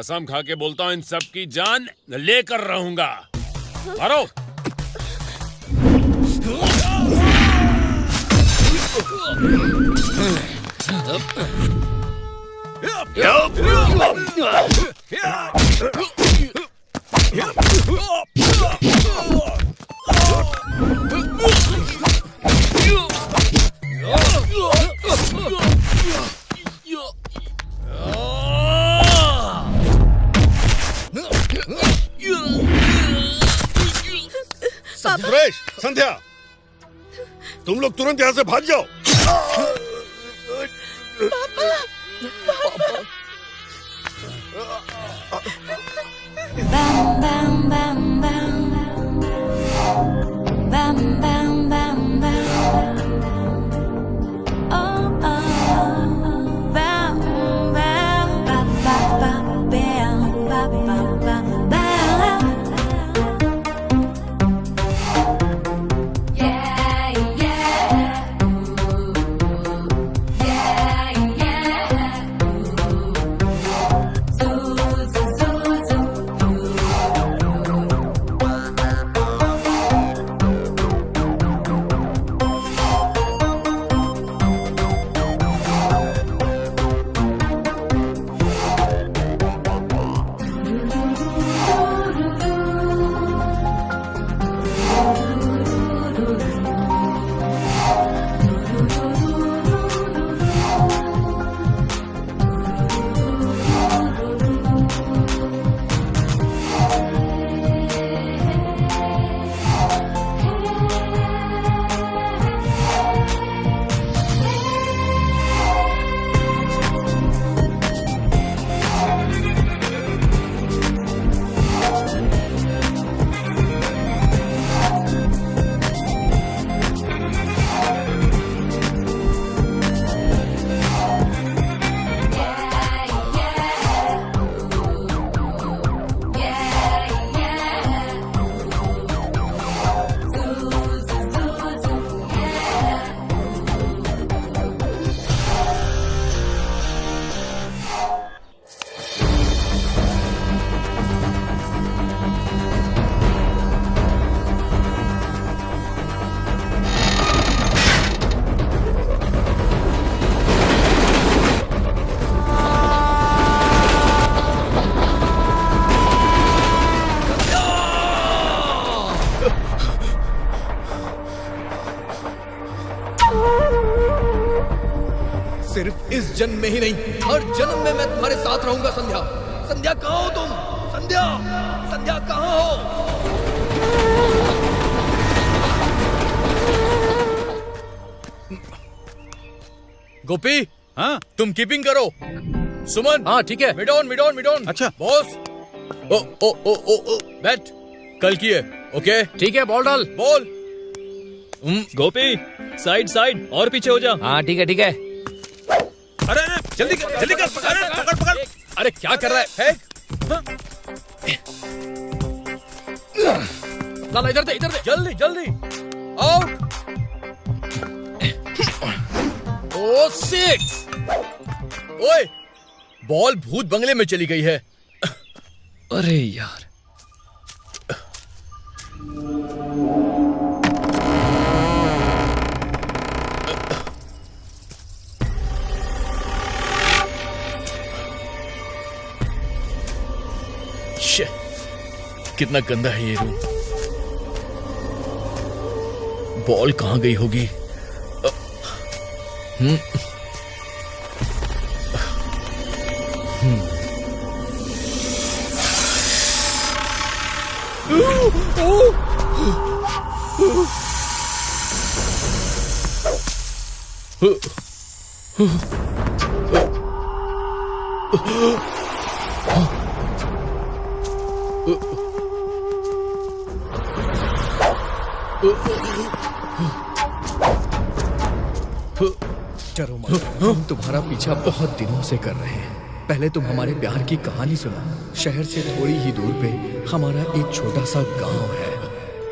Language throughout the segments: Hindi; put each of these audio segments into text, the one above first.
कसम खा के बोलता हूँ इन सब की जान लेकर रहूंगा। मारो। सुरेश, संध्या, तुम लोग तुरंत यहाँ से भाग जाओ। Bam bam bam bam bam bam bam bam. Oh oh, bam bam ba ba ba bam ba ba ba bam. Yeah yeah, yeah yeah. Zoo zoo zoo zoo. सिर्फ इस जन्म में ही नहीं, हर जन्म में मैं तुम्हारे साथ रहूंगा। संध्या, संध्या कहाँ हो तुम? संध्या, संध्या कहाँ हो? गोपी, हाँ तुम कीपिंग करो। सुमन, हाँ ठीक है। Mid-on mid-on mid-on. अच्छा बॉस, ओ ओ ओ ओ ओ बैट कल की है। ओके ठीक है, बॉल डाल। बॉल। गोपी, साइड साइड और पीछे हो जा। हाँ ठीक है। अरे जल्दी कर, जल्दी कर, पकड़ पकड़। अरे क्या कर रहा है? लाला इधर दे, जल्दी जल्दी। आउट। ओ 6। ओए, बॉल भूत बंगले में चली गई है। अरे यार, कितना गंदा है ये रूम। बॉल कहां गई होगी? डरो मत, हम तुम्हारा पीछा बहुत दिनों से कर रहे हैं। पहले तुम हमारे प्यार की कहानी सुनो। शहर से थोड़ी ही दूर पे हमारा एक छोटा सा गांव है।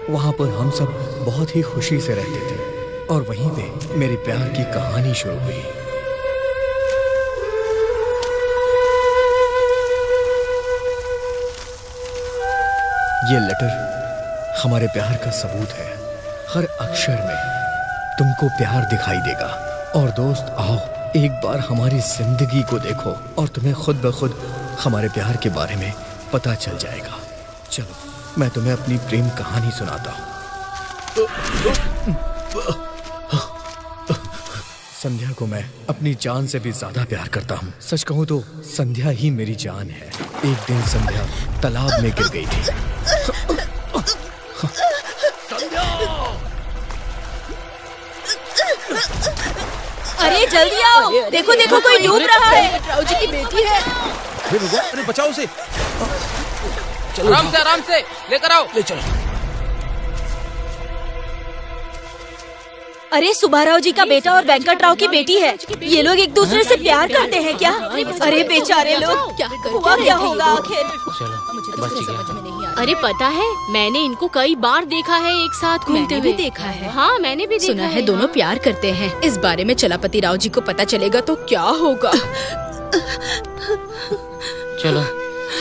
वहां पर हम सब बहुत ही खुशी से रहते थे और वहीं पे मेरे प्यार की कहानी शुरू हुई। ये लेटर हमारे प्यार का सबूत है। हर अक्षर में तुमको प्यार दिखाई देगा। और दोस्त आओ, एक बार हमारी जिंदगी को देखो और तुम्हें खुद ब खुद हमारे प्यार के बारे में पता चल जाएगा। चलो मैं तुम्हें अपनी प्रेम कहानी सुनाता हूँ। संध्या को मैं अपनी जान से भी ज्यादा प्यार करता हूँ। सच कहूँ तो संध्या ही मेरी जान है। एक दिन संध्या तालाब में गिर गई थी। अरे जल्दी आओ, देखो देखो कोई डूब रहा है। राव जी की बेटी है। अरे भगवान, अरे बचाओ उसे। चलो आराम से लेकर आओ। ले चलो। अरे सुब्बाराव जी का बेटा और वेंकटराव की बेटी है। ये लोग एक दूसरे से प्यार करते हैं क्या? अरे बेचारे लोग, हुआ क्या होगा आखिर? अरे पता है, मैंने इनको कई बार देखा है एक साथ घूमते हुए। देखा है। हाँ मैंने भी देखा सुना है दोनों प्यार करते हैं। इस बारे में चलापति राव जी को पता चलेगा तो क्या होगा? चलो,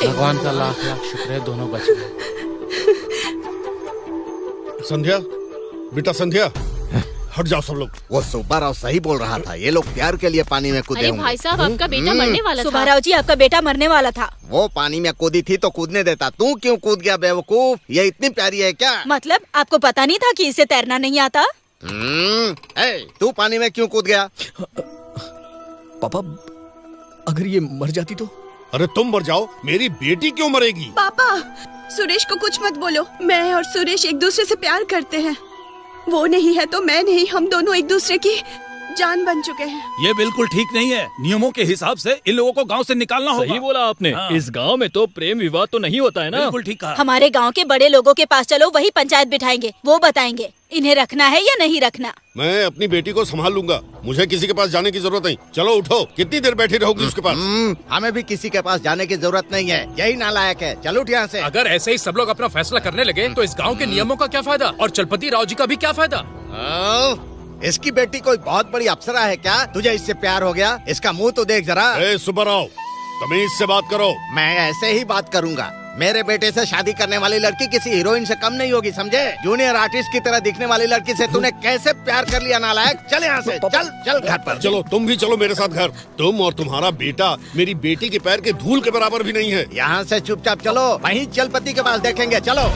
भगवान का लाख लाख शुक्र है दोनों बच गए। संध्या, बेटा संध्या, हट जाओ सब लोग। वो सुब्बाराव सही बोल रहा था, ये लोग प्यार के लिए पानी में कूदे अरे होंगे। भाई साहब, आपका बेटा मरने वाला था। सुब्बाराव जी, आपका बेटा मरने वाला था। वो पानी में कूदी थी तो कूदने देता, तू क्यों कूद गया बेवकूफ? ये इतनी प्यारी है क्या? मतलब आपको पता नहीं था कि इसे तैरना नहीं आता? तू पानी में क्यों कूद गया? पापा, अगर ये मर जाती तो? अरे तुम मर जाओ, मेरी बेटी क्यों मरेगी? पापा, सुरेश को कुछ मत बोलो। मैं और सुरेश एक दूसरे से प्यार करते हैं। वो नहीं है तो मैं नहीं, हम दोनों एक दूसरे की जान बन चुके हैं। ये बिल्कुल ठीक नहीं है। नियमों के हिसाब से इन लोगों को गांव से निकालना होगा। सही बोला आपने। हाँ। इस गांव में तो प्रेम विवाह तो नहीं होता है ना। बिल्कुल ठीक कहा। हमारे गांव के बड़े लोगों के पास चलो, वही पंचायत बिठाएंगे। वो बताएंगे इन्हें रखना है या नहीं रखना। मैं अपनी बेटी को संभाल लूंगा, मुझे किसी के पास जाने की जरूरत नहीं। चलो उठो, कितनी देर बैठी रहोगी उसके पास? हमें भी किसी के पास जाने की जरूरत नहीं है, यही नालायक है। चलो उठ यहाँ से। अगर ऐसे ही सब लोग अपना फैसला करने लगे तो इस गांव के नियमों का क्या फायदा और चलपति राव जी का भी क्या फायदा? इसकी बेटी कोई बहुत बड़ी अप्सरा है क्या? तुझे इससे प्यार हो गया? इसका मुंह तो देख जरा। सुब्बाराव, तमीज से बात करो। मैं ऐसे ही बात करूंगा। मेरे बेटे से शादी करने वाली लड़की किसी हीरोइन से कम नहीं होगी, समझे? जूनियर आर्टिस्ट की तरह दिखने वाली लड़की से तूने कैसे प्यार कर लिया नालायक? चल यहाँ से, चल चल घर पर। चलो तुम भी चलो मेरे साथ घर। तुम और तुम्हारा बेटा मेरी बेटी के पैर के धूल के बराबर भी नहीं है। यहाँ से चुपचाप चलो, वहीं चलपति के पास देखेंगे। चलो।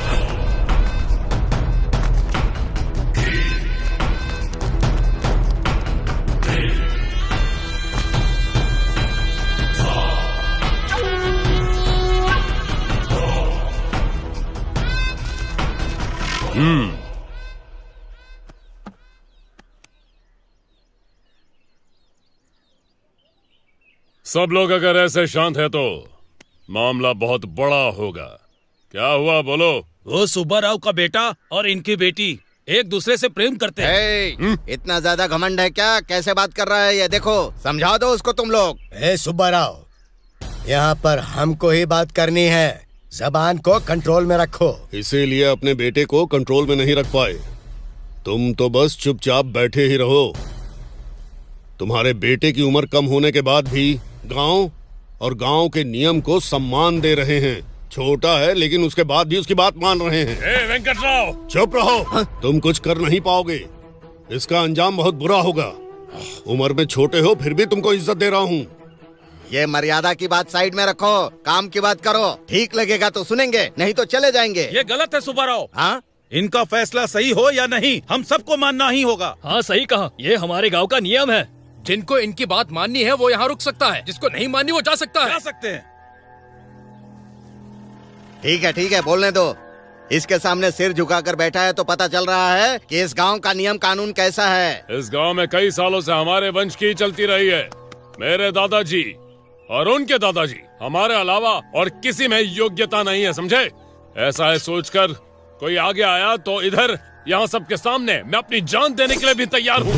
सब लोग अगर ऐसे शांत है तो मामला बहुत बड़ा होगा। क्या हुआ बोलो? वो सुब्बाराव का बेटा और इनकी बेटी एक दूसरे से प्रेम करते हैं। इतना ज्यादा घमंड है क्या? कैसे बात कर रहा है ये? देखो, समझा दो उसको तुम लोग। सुब्बाराव, यहाँ पर हमको ही बात करनी है, जबान को कंट्रोल में रखो। इसीलिए अपने बेटे को कंट्रोल में नहीं रख पाए। तुम तो बस चुपचाप बैठे ही रहो। तुम्हारे बेटे की उम्र कम होने के बाद भी गांव और गांव के नियम को सम्मान दे रहे हैं। छोटा है लेकिन उसके बाद भी उसकी बात मान रहे हैं। वेंकटराव, चुप रहो। तुम कुछ कर नहीं पाओगे, इसका अंजाम बहुत बुरा होगा। उम्र में छोटे हो फिर भी तुमको इज्जत दे रहा हूँ। ये मर्यादा की बात साइड में रखो, काम की बात करो। ठीक लगेगा तो सुनेंगे, नहीं तो चले जाएंगे। ये गलत है सुब्बाराव। हाँ, इनका फैसला सही हो या नहीं, हम सबको मानना ही होगा। हाँ सही कहा, ये हमारे गांव का नियम है। जिनको इनकी बात माननी है वो यहाँ रुक सकता है, जिसको नहीं माननी वो जा सकता है। जा सकते हैं। ठीक है, बोलने दो। इसके सामने सिर झुकाकर बैठा है तो पता चल रहा है कि इस गांव का नियम कानून कैसा है। इस गांव में कई सालों से हमारे वंश की चलती रही है। मेरे दादाजी और उनके दादाजी, हमारे अलावा और किसी में योग्यता नहीं है, समझे? ऐसा है सोचकर कोई आगे आया तो इधर यहाँ सबके सामने मैं अपनी जान देने के लिए भी तैयार हूँ।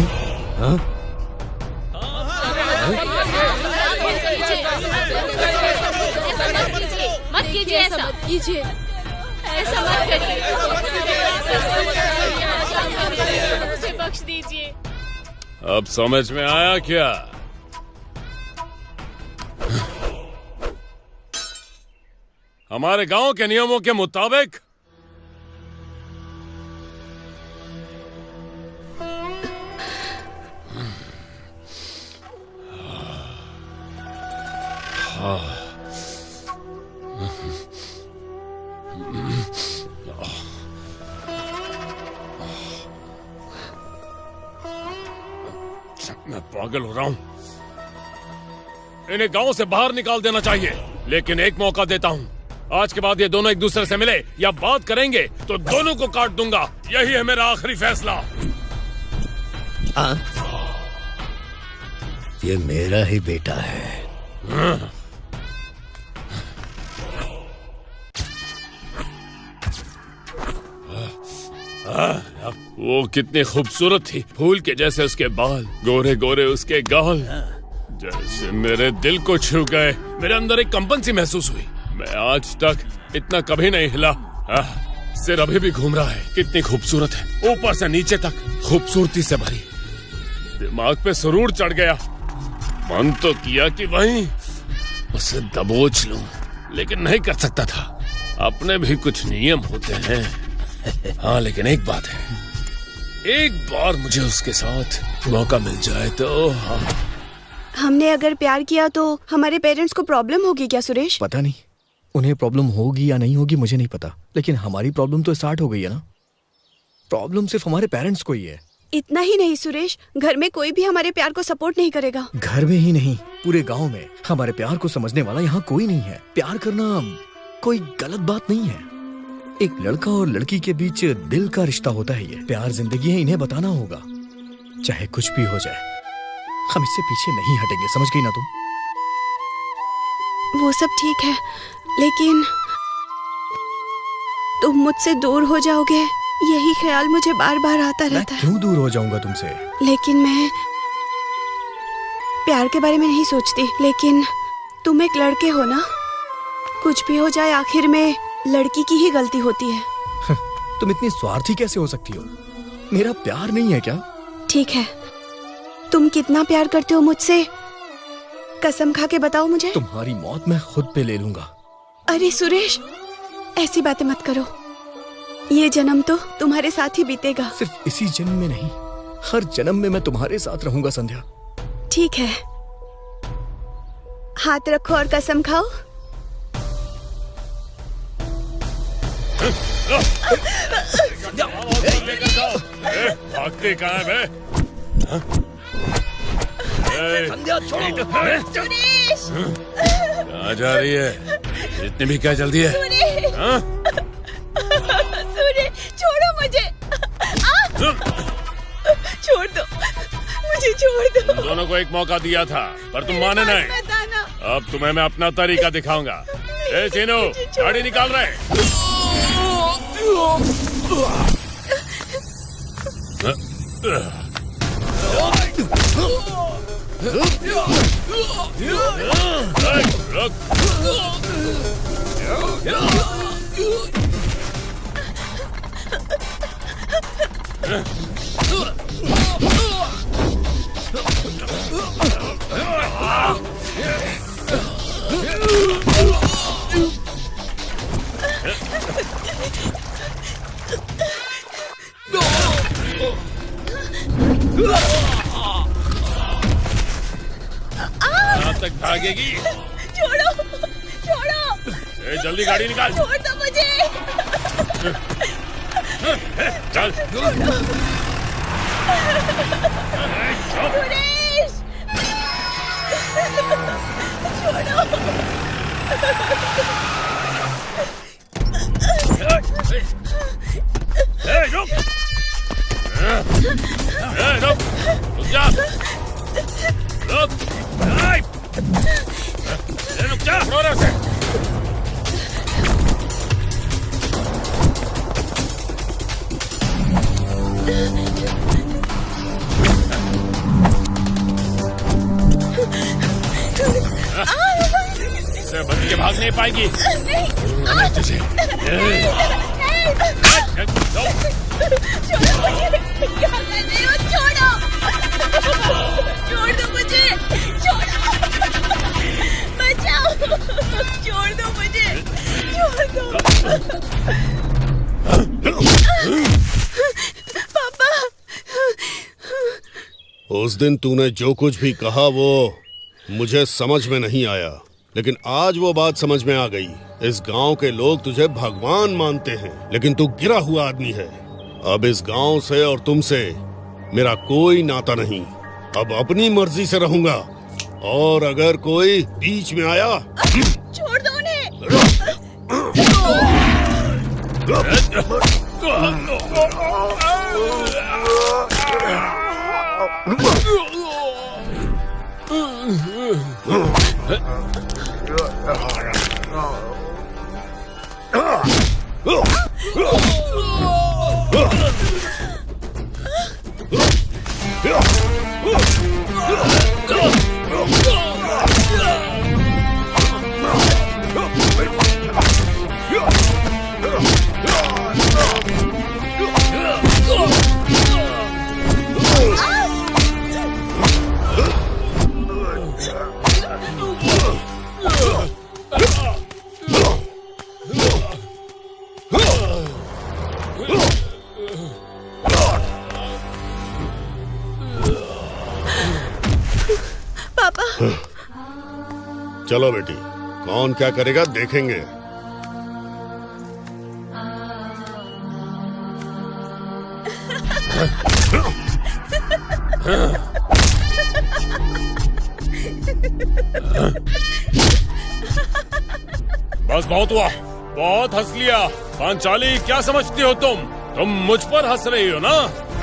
मत कीजिए ऐसा, मत कीजिए ऐसा, मत करिए, उसे बख्श दीजिए। अब समझ में आया क्या? हमारे गांव के नियमों के मुताबिक मैं पागल हो रहा हूं। इन्हें गांव से बाहर निकाल देना चाहिए, लेकिन एक मौका देता हूं। आज के बाद ये दोनों एक दूसरे से मिले या बात करेंगे तो दोनों को काट दूंगा। यही है मेरा आखिरी फैसला। ये मेरा ही बेटा है। वो कितनी खूबसूरत थी, फूल के जैसे उसके बाल, गोरे गोरे उसके गाल, जैसे मेरे दिल को छू गए। मेरे अंदर एक कंपन सी महसूस हुई। मैं आज तक इतना कभी नहीं हिला। सिर अभी भी घूम रहा है। कितनी खूबसूरत है, ऊपर से नीचे तक खूबसूरती से भरी। दिमाग पे सुरूर चढ़ गया। मन तो किया कि वहीं उसे दबोच लूं, लेकिन नहीं कर सकता था। अपने भी कुछ नियम होते हैं। हाँ, लेकिन एक बात है, एक बार मुझे उसके साथ मौका मिल जाए तो। हाँ। हमने अगर प्यार किया तो हमारे पेरेंट्स को प्रॉब्लम होगी क्या सुरेश? पता नहीं, उन्हें प्रॉब्लम होगी या नहीं होगी मुझे नहीं पता, लेकिन हमारी प्रॉब्लम तो स्टार्ट हो गई है ना। प्रॉब्लम सिर्फ हमारे पेरेंट्स को ही है। इतना ही नहीं सुरेश, घर में कोई भी हमारे प्यार को सपोर्ट नहीं करेगा। घर में ही नहीं, पूरे गांव में हमारे प्यार को समझने वाला यहाँ कोई नहीं है। प्यार करना कोई गलत बात नहीं है। एक लड़का और लड़की के बीच दिल का रिश्ता होता है। ये प्यार जिंदगी है, इन्हें बताना होगा। चाहे कुछ भी हो जाए, हम इससे पीछे नहीं हटेंगे। समझ गई ना तुम? वो सब ठीक है, लेकिन तुम मुझसे दूर हो जाओगे, यही ख्याल मुझे बार बार आता रहता है। क्यों दूर हो जाऊंगा तुमसे? लेकिन मैं प्यार के बारे में नहीं सोचती। लेकिन तुम एक लड़के हो ना, कुछ भी हो जाए आखिर में लड़की की ही गलती होती है। तुम इतनी स्वार्थी कैसे हो सकती हो? मेरा प्यार नहीं है क्या? ठीक है, तुम कितना प्यार करते हो मुझसे, कसम खा के बताओ मुझे। तुम्हारी मौत मैं खुद पे ले लूंगा। अरे सुरेश, ऐसी बातें मत करो। ये जन्म तो तुम्हारे साथ ही बीतेगा। सिर्फ इसी जन्म में नहीं, हर जन्म में मैं तुम्हारे साथ रहूंगा संध्या। ठीक है, हाथ रखो और कसम खाओ। भागते कहाँ है? सुरेश! कहाँ जा रही है? इतनी भी क्या जल्दी है? सुरेश, छोड़ो मुझे। छोड़ दो मुझे, छोड़ दो। तुम दोनों को एक मौका दिया था, पर तुम माने नहीं। अब तुम्हें मैं अपना तरीका दिखाऊंगा। ए चीनू, गाड़ी निकाल रहे। कहाँ तक भागेगी? छोड़ो, छोड़ो। ए, जल्दी गाड़ी निकाल। छोड़ दो मुझे। चल। सुरेश, छोड़ो। रुक। रुक। रुक जा। रुक। रुक जा। रोना से। इसे बच के भाग नहीं पाएगी। तुझे। छोड़ो मुझे, क्या कर रहे हो? छोड़ो, छोड़ दो मुझे, छोड़ो, बचाओ, छोड़ दो मुझे, छोड़ दो। पापा। उस दिन तूने जो कुछ भी कहा वो मुझे समझ में नहीं आया। लेकिन आज वो बात समझ में आ गई। इस गांव के लोग तुझे भगवान मानते हैं, लेकिन तू गिरा हुआ आदमी है। अब इस गांव से और तुमसे मेरा कोई नाता नहीं। अब अपनी मर्जी से रहूंगा, और अगर कोई बीच में आया छोड़ दो उन्हें। चलो बेटी, कौन क्या करेगा देखेंगे। बस बहुत हुआ, बहुत हंस लिया। पांचाली, क्या समझती हो तुम मुझ पर हंस रही हो ना?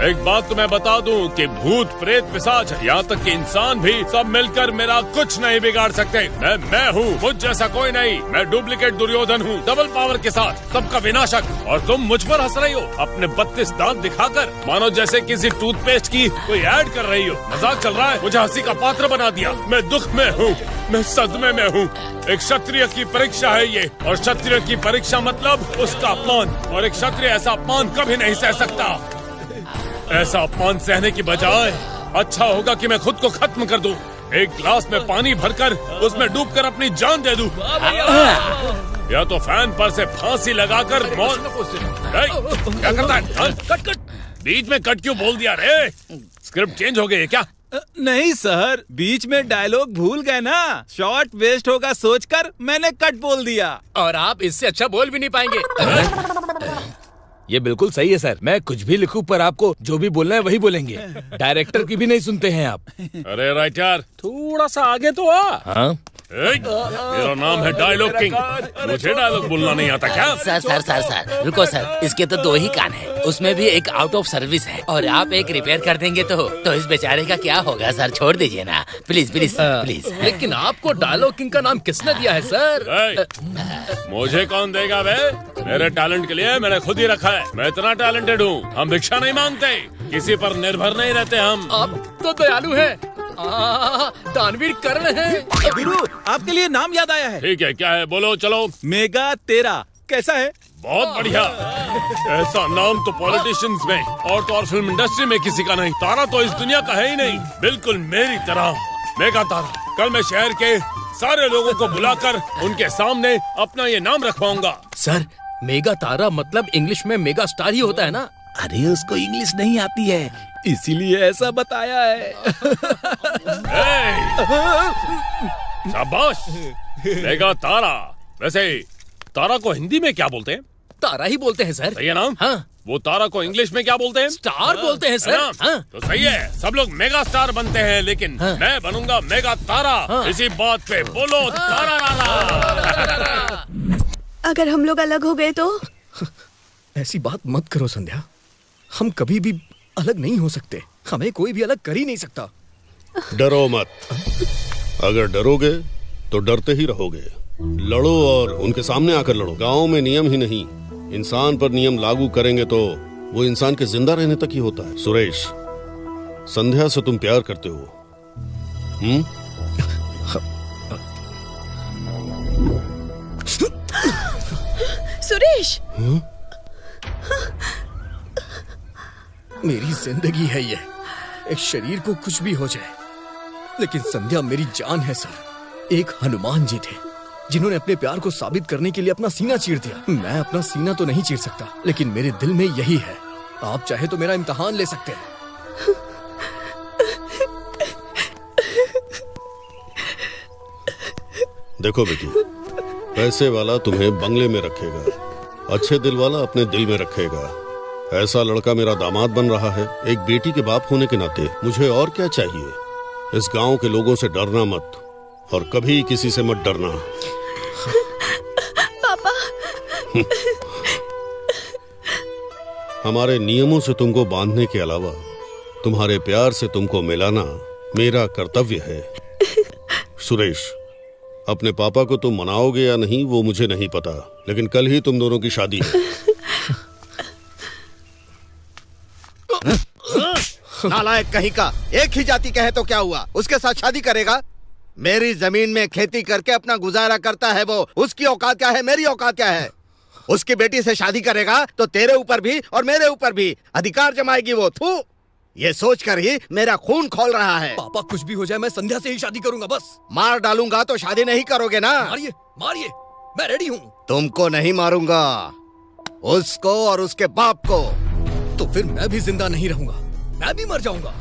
एक बात तुम्हें बता दूं कि भूत प्रेत पिशाच यहाँ तक कि इंसान भी सब मिलकर मेरा कुछ नहीं बिगाड़ सकते। मैं हूँ, मुझ जैसा कोई नहीं। मैं डुप्लीकेट दुर्योधन हूँ, डबल पावर के साथ, सबका विनाशक। और तुम मुझ पर हंस रही हो अपने 32 दांत दिखाकर, मानो जैसे किसी टूथपेस्ट की कोई ऐड कर रही हो। मजाक चल रहा है? मुझे हंसी का पात्र बना दिया। मैं दुख में हूँ, मैं सदमे में हूँ। एक क्षत्रिय की परीक्षा है ये, और क्षत्रिय की परीक्षा मतलब उसका अपमान। और एक क्षत्रिय ऐसा अपमान कभी नहीं सह सकता। ऐसा अपमान सहने की बजाय अच्छा होगा कि मैं खुद को खत्म कर दूं। एक गिलास में पानी भरकर उसमें डूबकर अपनी जान दे दूं, या तो फैन पर से फांसी लगाकर मौत। क्या करता है? कट बीच में कट क्यों बोल दिया रे? स्क्रिप्ट चेंज हो गई है क्या? नहीं सर, बीच में डायलॉग भूल गए ना। शॉर्ट वेस्ट होगा सोचकर मैंने कट बोल दिया। और आप इससे अच्छा बोल भी नहीं पाएंगे। ये बिल्कुल सही है सर, मैं कुछ भी लिखूं पर आपको जो भी बोलना है वही बोलेंगे। डायरेक्टर की भी नहीं सुनते हैं आप। अरे राइटर, थोड़ा सा आगे तो आ। हाँ? मेरा नाम है डायलॉग किंग, मुझे डायलॉग बोलना नहीं आता क्या? सर रुको सर, इसके तो 2 ही कान हैं, उसमें भी एक आउट ऑफ सर्विस है, और आप एक रिपेयर कर देंगे तो इस बेचारे का क्या होगा सर? छोड़ दीजिए ना प्लीज प्लीज प्लीज। लेकिन आपको डायलॉग किंग का नाम किसने दिया है सर? मुझे कौन देगा बे? मेरे टैलेंट के लिए मैंने खुद ही रखा है। मैं इतना टैलेंटेड हूँ, हम भिक्षा नहीं मांगते, किसी पर निर्भर नहीं रहते हम। आप तो दयालु हैं, दानवीर कर्ण हैं। गुरु, आपके लिए नाम याद आया है। ठीक है, क्या है बोलो? चलो। मेगा तेरा कैसा है? बहुत बढ़िया। ऐसा नाम तो पॉलिटिशियंस में और तो और फिल्म इंडस्ट्री में किसी का नहीं। तारा तो इस दुनिया का है ही नहीं, बिल्कुल मेरी तरह। मेगा तारा। कल मैं शहर के सारे लोगों को बुलाकर उनके सामने अपना ये नाम रखवाऊंगा। सर, मेगा तारा मतलब इंग्लिश में मेगा स्टार ही होता है ना? अरे उसको इंग्लिश नहीं आती है, इसीलिए ऐसा बताया है। शाबाश, मेगा तारा। वैसे तारा को हिंदी में क्या बोलते हैं? तारा ही बोलते हैं सर। सही है नाम? हाँ। वो तारा को इंग्लिश में क्या बोलते हैं? स्टार बोलते हैं सर। हाँ। तो सही है, सब लोग मेगा स्टार बनते हैं, लेकिन मैं बनूंगा मेगा तारा। इसी बात पे बोलो तारा रारा। अगर हम लोग अलग हो गए तो? ऐसी बात मत करो संध्या, हम कभी भी अलग नहीं हो सकते। हमें कोई भी अलग कर ही नहीं सकता। डरो मत, अगर डरोगे तो डरते ही रहोगे। लड़ो और उनके सामने आकर लड़ो। गांव में नियम ही नहीं, इंसान पर नियम लागू करेंगे तो वो इंसान के जिंदा रहने तक ही होता है। सुरेश, संध्या से तुम प्यार करते हो? सुरेश, मेरी जिंदगी है ये। एक शरीर को कुछ भी हो जाए, लेकिन संध्या मेरी जान है सर। एक हनुमान जी थे जिन्होंने अपने प्यार को साबित करने के लिए अपना सीना चीर दिया। मैं अपना सीना तो नहीं चीर सकता, लेकिन मेरे दिल में यही है। आप चाहे तो मेरा इम्तिहान ले सकते हैं। देखो बेटी, पैसे वाला तुम्हें बंगले में रखेगा, अच्छे दिल वाला अपने दिल में रखेगा। ऐसा लड़का मेरा दामाद बन रहा है। एक बेटी के बाप होने के नाते मुझे और क्या चाहिए। इस गांव के लोगों से डरना मत, और कभी किसी से मत डरना। पापा। हमारे नियमों से तुमको बांधने के अलावा तुम्हारे प्यार से तुमको मिलाना मेरा कर्तव्य है। सुरेश, अपने पापा को तुम मनाओगे या नहीं वो मुझे नहीं पता, लेकिन कल ही तुम दोनों की शादी है। नालायक कहीं का, एक ही जाति का है तो क्या हुआ, उसके साथ शादी करेगा? मेरी जमीन में खेती करके अपना गुजारा करता है वो, उसकी औकात क्या है, मेरी औकात क्या है? उसकी बेटी से शादी करेगा तो तेरे ऊपर भी और मेरे ऊपर भी अधिकार जमाएगी वो। थू, ये सोचकर ही मेरा खून खोल रहा है। पापा कुछ भी हो जाए मैं संध्या से ही शादी करूंगा बस। मार डालूंगा तो शादी नहीं करोगे ना? मारिए मारिए, मैं रेडी हूँ। तुमको नहीं मारूंगा, उसको और उसके बाप को। तो फिर मैं भी जिंदा नहीं रहूंगा, मैं भी मर जाऊंगा।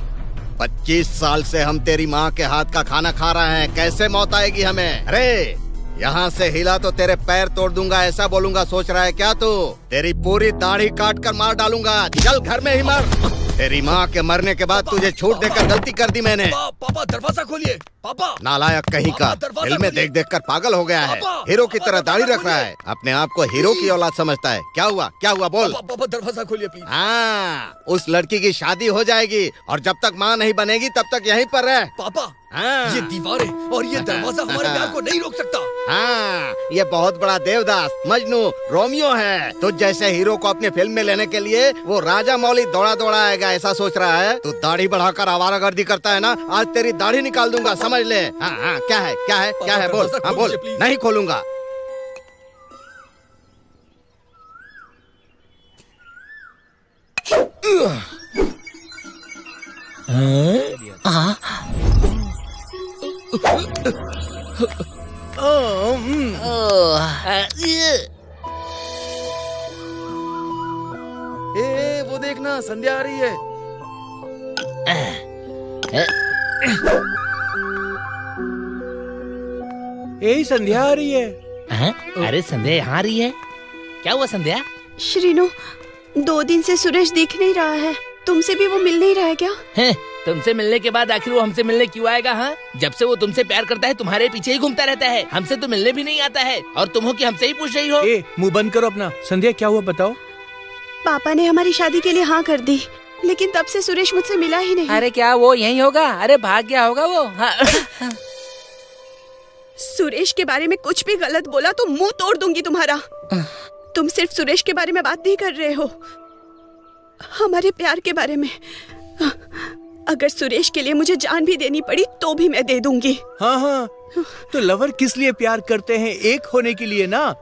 25 साल से हम तेरी माँ के हाथ का खाना खा रहे हैं, कैसे मौत आएगी हमें? अरे यहाँ से हिला तो तेरे पैर तोड़ दूंगा, ऐसा बोलूंगा सोच रहा है क्या तू? तेरी पूरी दाढ़ी काट कर मार डालूंगा, चल घर में ही मर। तेरी माँ के मरने के बाद तुझे छूट देकर गलती कर दी मैंने। पापा दरवाजा खोलिए। पापा नालायक कहीं का, फिल्में देख देख कर पागल हो गया है। हीरो की तरह दाढ़ी रख रहा है, अपने आप को हीरो की औलाद समझता है। क्या हुआ क्या हुआ बोल। पापा दरवाजा खोलिए प्लीज। हाँ, उस लड़की की शादी हो जाएगी और जब तक माँ नहीं बनेगी तब तक यहीं पर रह। पापा हाँ। ये दीवारें और ये दरवाजा हमारे प्यार को नहीं रोक सकता। हाँ, ये बहुत बड़ा देवदास मजनू रोमियो है। तो जैसे हीरो को अपनी फिल्म में लेने के लिए वो राजा मौली दौड़ा दौड़ा आएगा, ऐसा सोच रहा है? तू दाढ़ी बढ़ाकर आवारागर्दी करता है ना, आज तेरी दाढ़ी निकाल दूंगा, समझ ले। हाँ हाँ, क्या है क्या है क्या है बोल। हाँ बोल। नहीं खोलूंगा। वो देखना संध्या आ रही है। संध्या आ रही है। अरे संध्या यहाँ आ रही है, क्या हुआ संध्या? श्रीनु, 2 दिन से सुरेश दिख नहीं रहा है, तुमसे भी वो मिल नहीं रहा है क्या? तुमसे मिलने के बाद आखिर वो हमसे मिलने क्यों आएगा? हाँ, जब से वो तुमसे प्यार करता है तुम्हारे पीछे ही घूमता रहता है, हमसे तो मिलने भी नहीं आता है, और तुम हो कि हमसे ही पूछ रही हो। मुंह बंद करो अपना। संध्या क्या हुआ बताओ। पापा ने हमारी शादी के लिए हाँ कर दी, लेकिन तब से सुरेश मुझसे मिला ही नहीं। अरे क्या वो यही होगा? अरे भाग गया होगा वो। हाँ। सुरेश के बारे में कुछ भी गलत बोला तो मुंह तोड़ दूंगी तुम्हारा। तुम सिर्फ सुरेश के बारे में बात नहीं कर रहे हो, हमारे प्यार के बारे में। अगर सुरेश के लिए मुझे जान भी देनी पड़ी तो भी मैं दे दूंगी। हाँ हाँ, तो लवर किस लिए प्यार करते हैं? एक होने के लिए ना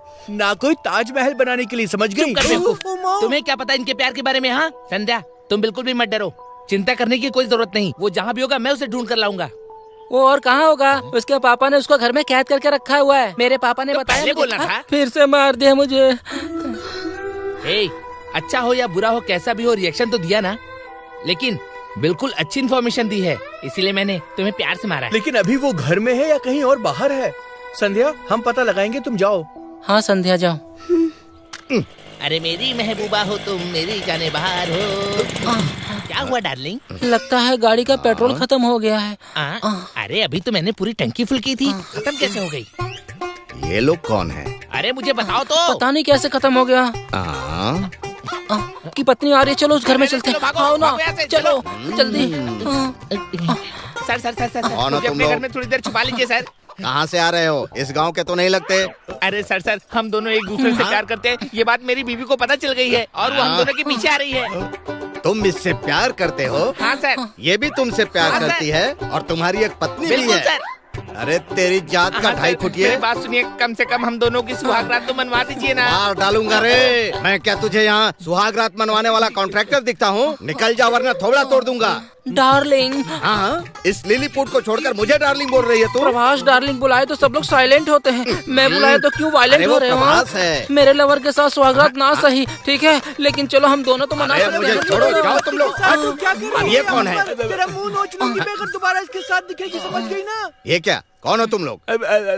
कोई ताजमहल बनाने के लिए, समझ गई? तुम्हें क्या पता इनके प्यार के बारे में? हाँ संध्या, तुम बिल्कुल भी मत डरो, चिंता करने की कोई जरूरत नहीं। वो जहाँ भी होगा मैं उसे ढूंढ कर लाऊंगा। वो और कहाँ होगा? उसके पापा ने उसको घर में कैद करके रखा हुआ है, मेरे पापा ने बताया। पहले बोलना था। फिर से मार दिया मुझे। अच्छा हो या बुरा हो, कैसा भी हो, रिएक्शन तो दिया ना, लेकिन बिल्कुल अच्छी इन्फॉर्मेशन दी है, इसीलिए मैंने तुम्हें प्यार से मारा है। लेकिन अभी वो घर में है या कहीं और बाहर है? संध्या हम पता लगाएंगे, तुम जाओ। हाँ संध्या जाओ। अरे मेरी महबूबा हो तुम, मेरी जाने बाहर हो। क्या हुआ डार्लिंग? लगता है गाड़ी का पेट्रोल खत्म हो गया है। अरे अभी तो मैंने पूरी टंकी फुल की थी, खत्म कैसे हो गई? ये लोग कौन है? अरे मुझे बताओ तो। पता नहीं कैसे खत्म हो गया। की पत्नी आ रही है, चलो उस घर में चलते हैं। आओ ना, चलो जल्दी। सर सर सर सर, मुझे अपने घर में थोड़ी देर छुपा लीजिए सर। कहाँ से आ रहे हो? इस गांव के तो नहीं लगते। अरे सर हम दोनों एक दूसरे से प्यार करते हैं, ये बात मेरी बीवी को पता चल गई है और वो हम दोनों के पीछे आ रही है। तुम इससे प्यार करते हो? हाँ सर। ये भी तुमसे प्यार करती है और तुम्हारी एक पत्नी भी है? अरे तेरी जात का 2.5 फुटिए। मेरी बात सुनिए, कम से कम हम दोनों की सुहाग रात तो मनवा दीजिए ना। मार डालूंगा रे। मैं क्या तुझे यहाँ सुहाग रात मनवाने वाला कॉन्ट्रैक्टर दिखता हूँ? निकल जा वरना थोड़ा तोड़ दूंगा। डार्लिंग। हाँ, इस लिलीपुट को छोड़कर मुझे डार्लिंग बोल रही है तू? प्रभास डार्लिंग बुलाए तो सब लोग साइलेंट होते हैं, मैं बुलाए तो क्यों वायलेंट हो रहे हो? मेरे लवर के साथ सुहागरात ना सही, ठीक है, लेकिन चलो हम दोनों तो मना सकते हैं। छोड़ो, जाओ तुम लोग। क्या ये कौन है? तेरा मुंह नोच लूंगी मैं अगर दोबारा इसके साथ दिखेगी, समझ गई ना? ये क्या कौन हो तुम लोग?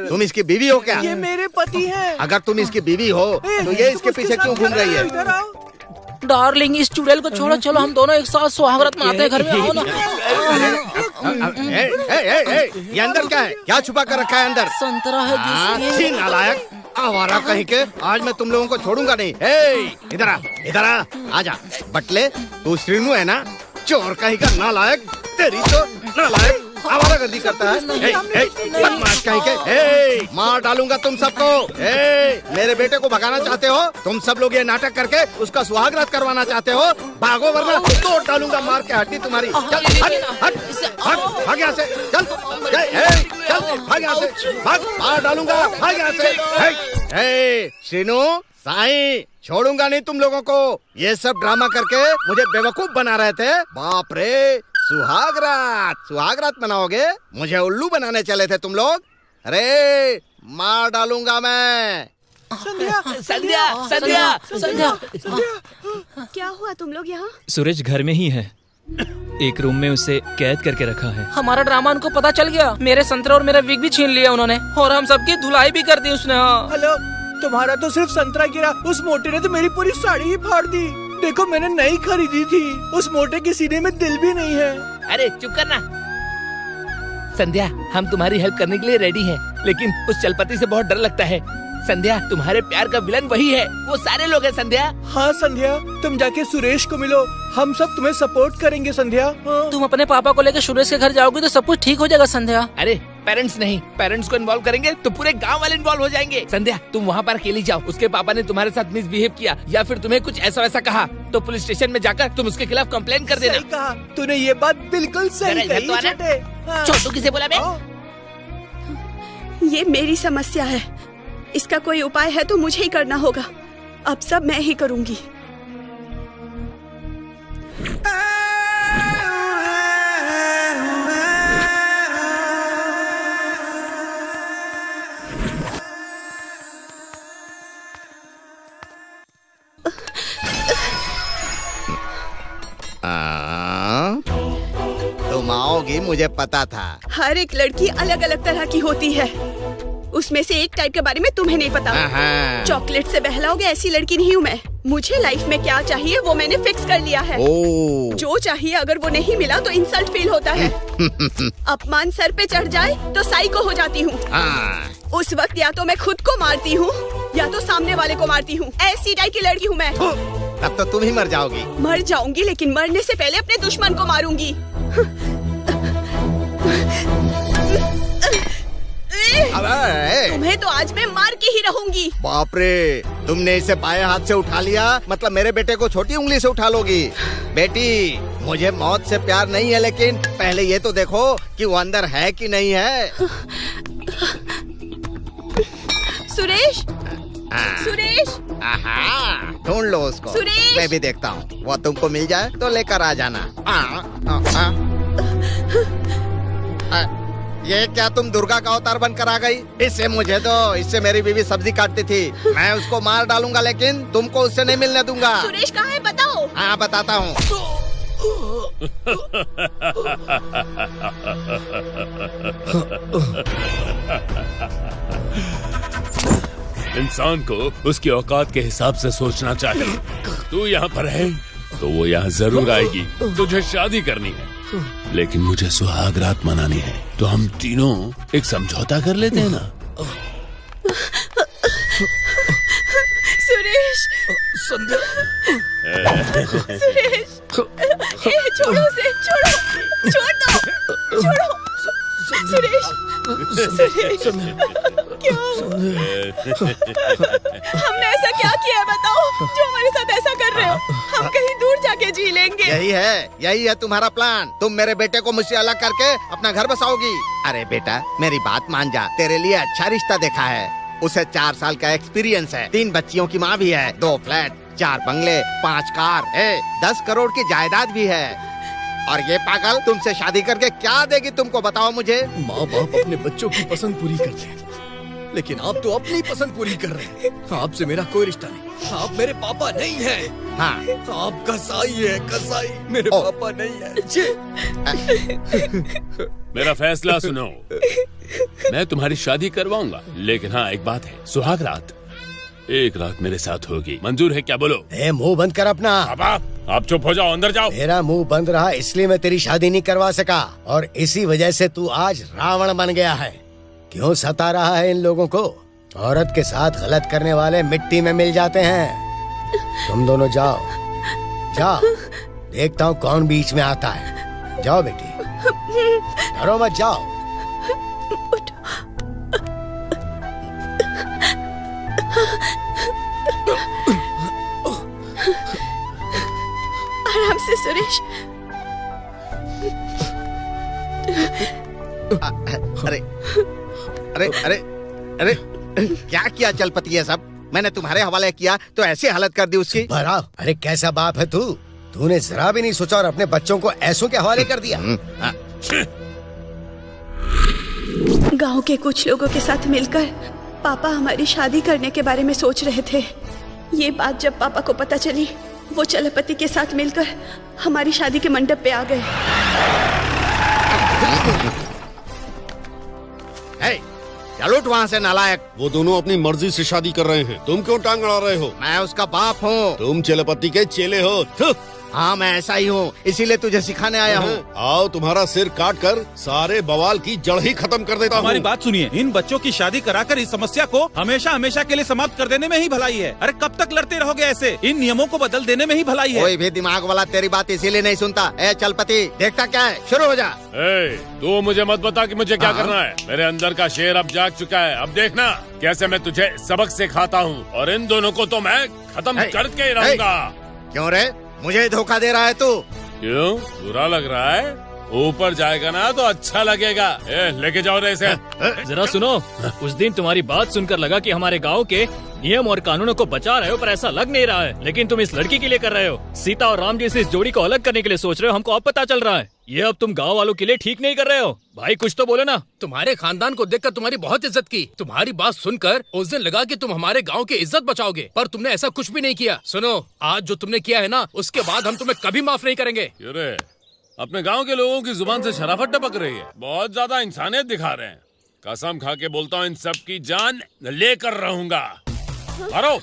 तुम इसकी बीवी हो क्या? ये मेरे पति हैं। अगर तुम इसकी बीवी हो तो ये इसके पीछे क्यों घूम रही है? इधर आओ। डार्लिंग, इस चुड़ैल को छोड़ो, चलो हम दोनों एक साथ सुहागरात मनाते हैं घर में। आओ ना। ये अंदर क्या है? क्या छुपा कर रखा है अंदर? संतरा है जूस में। नालायक, आवारा कहीं के, आज मैं तुम लोगों को छोड़ूंगा नहीं। इधर आ, इधर आ, आजा। बटले, तू श्रीनु है ना? चोर कहीं का नालायक, तेरी तो नालायक आवारागर्दी करता है। बदमाश कहीं के, मार डालूंगा तुम सबको। मेरे बेटे को भगाना चाहते हो? तुम सब लोग ये नाटक करके उसका सुहागरात करवाना चाहते हो? भागो वरना तोड़ डालूंगा मार के हड्डी तुम्हारी। चल, भाग यहाँ से, चल, चल, भाग यहाँ से, भाग, मार डालूंगा, भाग यहाँ से। श्रीनु, साईं, छोड़ूंगा नहीं तुम लोगों को। ये सब ड्रामा करके मुझे बेवकूफ बना रहे थे। बाप रे, सुहागरात मनाओगे? मुझे उल्लू बनाने चले थे तुम लोग। अरे मार डालूंगा मैं। संध्या, संध्या, संध्या, संध्या। क्या हुआ तुम लोग यहाँ? सूरज घर में ही है, एक रूम में उसे कैद करके रखा है। हमारा ड्रामा उनको पता चल गया। मेरे संतरा और मेरा विग भी छीन लिया उन्होंने, और हम सबकी धुलाई भी कर दी उसने। हाँ। हेलो, तुम्हारा तो सिर्फ संतरा गिरा, उस मोटे ने तो मेरी पूरी साड़ी ही फाड़ दी। देखो, मैंने नई खरीदी थी, उस मोटे के सीने में दिल भी नहीं है। अरे चुप करना। संध्या, हम तुम्हारी हेल्प करने के लिए रेडी हैं, लेकिन उस चलपति से बहुत डर लगता है। संध्या, तुम्हारे प्यार का विलन वही है, वो सारे लोग हैं। संध्या। हाँ संध्या, तुम जाके सुरेश को मिलो, हम सब तुम्हें सपोर्ट करेंगे। संध्या, हाँ। तुम अपने पापा को लेकर सुरेश के घर जाओगे तो सब कुछ ठीक हो जाएगा। संध्या, अरे पेरेंट्स नहीं, पेरेंट्स को इन्वॉल्व करेंगे तो पूरे गांव वाले इन्वॉल्व हो जाएंगे। संध्या, तुम वहाँ पर अकेली जाओ। उसके पापा ने तुम्हारे साथ मिसबिहेव किया या फिर तुम्हें कुछ ऐसा वैसा कहा तो पुलिस स्टेशन में जाकर तुम उसके खिलाफ कंप्लेन कर देना। सही कहा, तूने ये बात बिल्कुल सही कही। छोटू किसे बोला मैं? ये मेरी समस्या है, इसका कोई उपाय है तो मुझे ही करना होगा। अब सब मैं ही करूंगी। तुम आओगी मुझे पता था। हर एक लड़की अलग अलग तरह की होती है, उसमें से एक टाइप के बारे में तुम्हें नहीं पता। चॉकलेट से बहलाओगे ऐसी लड़की नहीं हूँ मैं। मुझे लाइफ में क्या चाहिए वो मैंने फिक्स कर लिया है। जो चाहिए अगर वो नहीं मिला तो इंसल्ट फील होता है। अपमान सर पे चढ़ जाए तो साइको हो जाती हूँ। उस वक्त या तो मैं खुद को मारती हूँ या तो सामने वाले को मारती हूँ। ऐसी टाइप की लड़की हूँ मैं। तब तो तुम ही मर जाओगी। मर जाऊंगी, लेकिन मरने से पहले अपने दुश्मन को मारूंगी। तुम्हें तो आज मैं मार के ही रहूंगी। बाप रे, तुमने इसे बाएं हाथ से उठा लिया, मतलब मेरे बेटे को छोटी उंगली से उठा लोगी। बेटी, मुझे मौत से प्यार नहीं है, लेकिन पहले ये तो देखो कि वो अंदर है कि नहीं है। सुरेश, सुरेश, ढूंढ लो उसको। सुरेश, मैं भी देखता हूँ, वो तुमको मिल जाए तो लेकर आ जाना। ये क्या तुम दुर्गा का अवतार बनकर आ गई? इससे मुझे दो, इससे मेरी बीवी सब्जी काटती थी। मैं उसको मार डालूंगा, लेकिन तुमको उससे नहीं मिलने दूंगा। सुरेश कहाँ है बताओ। हाँ बताता हूँ। इंसान को उसकी औकात के हिसाब से सोचना चाहिए। तू यहाँ पर है तो वो यहाँ जरूर आएगी। तुझे शादी करनी है, लेकिन मुझे सुहागरात मनानी है, तो हम तीनों एक समझौता कर लेते हैं ना। सुरेश, सुरेश, छोड़ो उसे, छोड़ो, छोड़ दो, छोड़ो। सुरेश, सुरेश, क्यों? हमने ऐसा क्या किया है बताओ, जो हमारे साथ ऐसा कर रहे हो? हम कहीं दूर जाके जी लेंगे। यही है तुम्हारा प्लान। तुम मेरे बेटे को मुझसे अलग करके अपना घर बसाओगी। अरे बेटा, मेरी बात मान जा, तेरे लिए अच्छा रिश्ता देखा है। उसे 4 साल का एक्सपीरियंस है, 3 बच्चियों की माँ भी है, 2 फ्लैट, 4 बंगले, 5 कार, 10 करोड़ की जायदाद भी है। और ये पागल तुमसे शादी करके क्या देगी तुमको, बताओ मुझे। माँ बाप अपने बच्चों की पसंद पूरी करते हैं, लेकिन आप तो अपनी पसंद पूरी कर रहे हैं। आपसे मेरा कोई रिश्ता नहीं, आप मेरे पापा नहीं हैं। हाँ, आप कसाई है, कसाई, मेरे पापा नहीं है। मेरा फैसला सुनो। मैं तुम्हारी शादी करवाऊंगा, लेकिन हाँ एक बात है, सुहाग रात एक रात मेरे साथ होगी। मंजूर है क्या? बोलो। मुंह बंद कर अपना। आप चुप हो जाओ, अंदर जाओ। मेरा मुंह बंद रहा इसलिए मैं तेरी शादी नहीं करवा सका, और इसी वजह से तू आज रावण बन गया है। क्यों सता रहा है इन लोगों को? औरत के साथ गलत करने वाले मिट्टी में मिल जाते हैं। तुम दोनों जाओ, जाओ, देखता हूँ कौन बीच में आता है। जाओ बेटी, डरो मत, जाओ। आराम से सुरेश। अरे अरे अरे अरे क्या किया चलपति? ये सब मैंने तुम्हारे हवाले किया तो ऐसी हालत कर दी उसकी। भरा, अरे कैसा बाप है तू? तूने जरा भी नहीं सोचा और अपने बच्चों को ऐसों के हवाले कर दिया। गांव के कुछ लोगों के साथ मिलकर पापा हमारी शादी करने के बारे में सोच रहे थे। ये बात जब पापा को पता चली, वो चलपति के साथ मिलकर हमारी शादी के मंडप पे आ गए। चलो वहाँ से नालायक। वो दोनों अपनी मर्जी से शादी कर रहे हैं, तुम क्यों टांग अड़ा रहे हो? मैं उसका बाप हूँ। तुम चलपति के चेले हो। हाँ मैं ऐसा ही हूँ, इसीलिए तुझे सिखाने आया हूँ। आओ तुम्हारा सिर काट कर सारे बवाल की जड़ ही खत्म कर देता हूँ। हमारी बात सुनिए, इन बच्चों की शादी कराकर इस समस्या को हमेशा हमेशा के लिए समाप्त कर देने में ही भलाई है। अरे कब तक लड़ते रहोगे ऐसे? इन नियमों को बदल देने में ही भलाई है। कोई भी दिमाग वाला तेरी बात इसीलिए नहीं सुनता। चलपति देखता क्या है, शुरू हो जा। तू मुझे मत बता कि मुझे क्या करना है। मेरे अंदर का शेर अब जाग चुका है। अब देखना कैसे मैं तुझे सबक सिखाता हूँ, और इन दोनों को तो मैं खत्म करके ही रहूंगा। क्यों रे, मुझे धोखा दे रहा है तू? क्यों, बुरा लग रहा है? ऊपर जाएगा ना तो अच्छा लगेगा। लेके जाओ रे इसे। जरा सुनो, उस दिन तुम्हारी बात सुनकर लगा कि हमारे गांव के नियम और कानूनों को बचा रहे हो, पर ऐसा लग नहीं रहा है। लेकिन तुम इस लड़की के लिए कर रहे हो। सीता और राम जैसी इस जोड़ी को अलग करने के लिए सोच रहे हो। हमको अब पता चल रहा है, ये अब तुम गांव वालों के लिए ठीक नहीं कर रहे हो। भाई कुछ तो बोलो ना। तुम्हारे खानदान को देखकर तुम्हारी बहुत इज्जत की। तुम्हारी बात सुनकर उस दिन लगा कि तुम हमारे गांव की इज्जत बचाओगे, पर तुमने ऐसा कुछ भी नहीं किया। सुनो, आज जो तुमने किया है ना, उसके बाद हम तुम्हें कभी माफ नहीं करेंगे। अपने गांव के लोगों की जुबान से शराफत टपक रही है। बहुत ज्यादा इंसानियत दिखा रहे हैं। कसम खा के बोलता हूँ, इन सब की जान लेकर रहूंगा। मारो।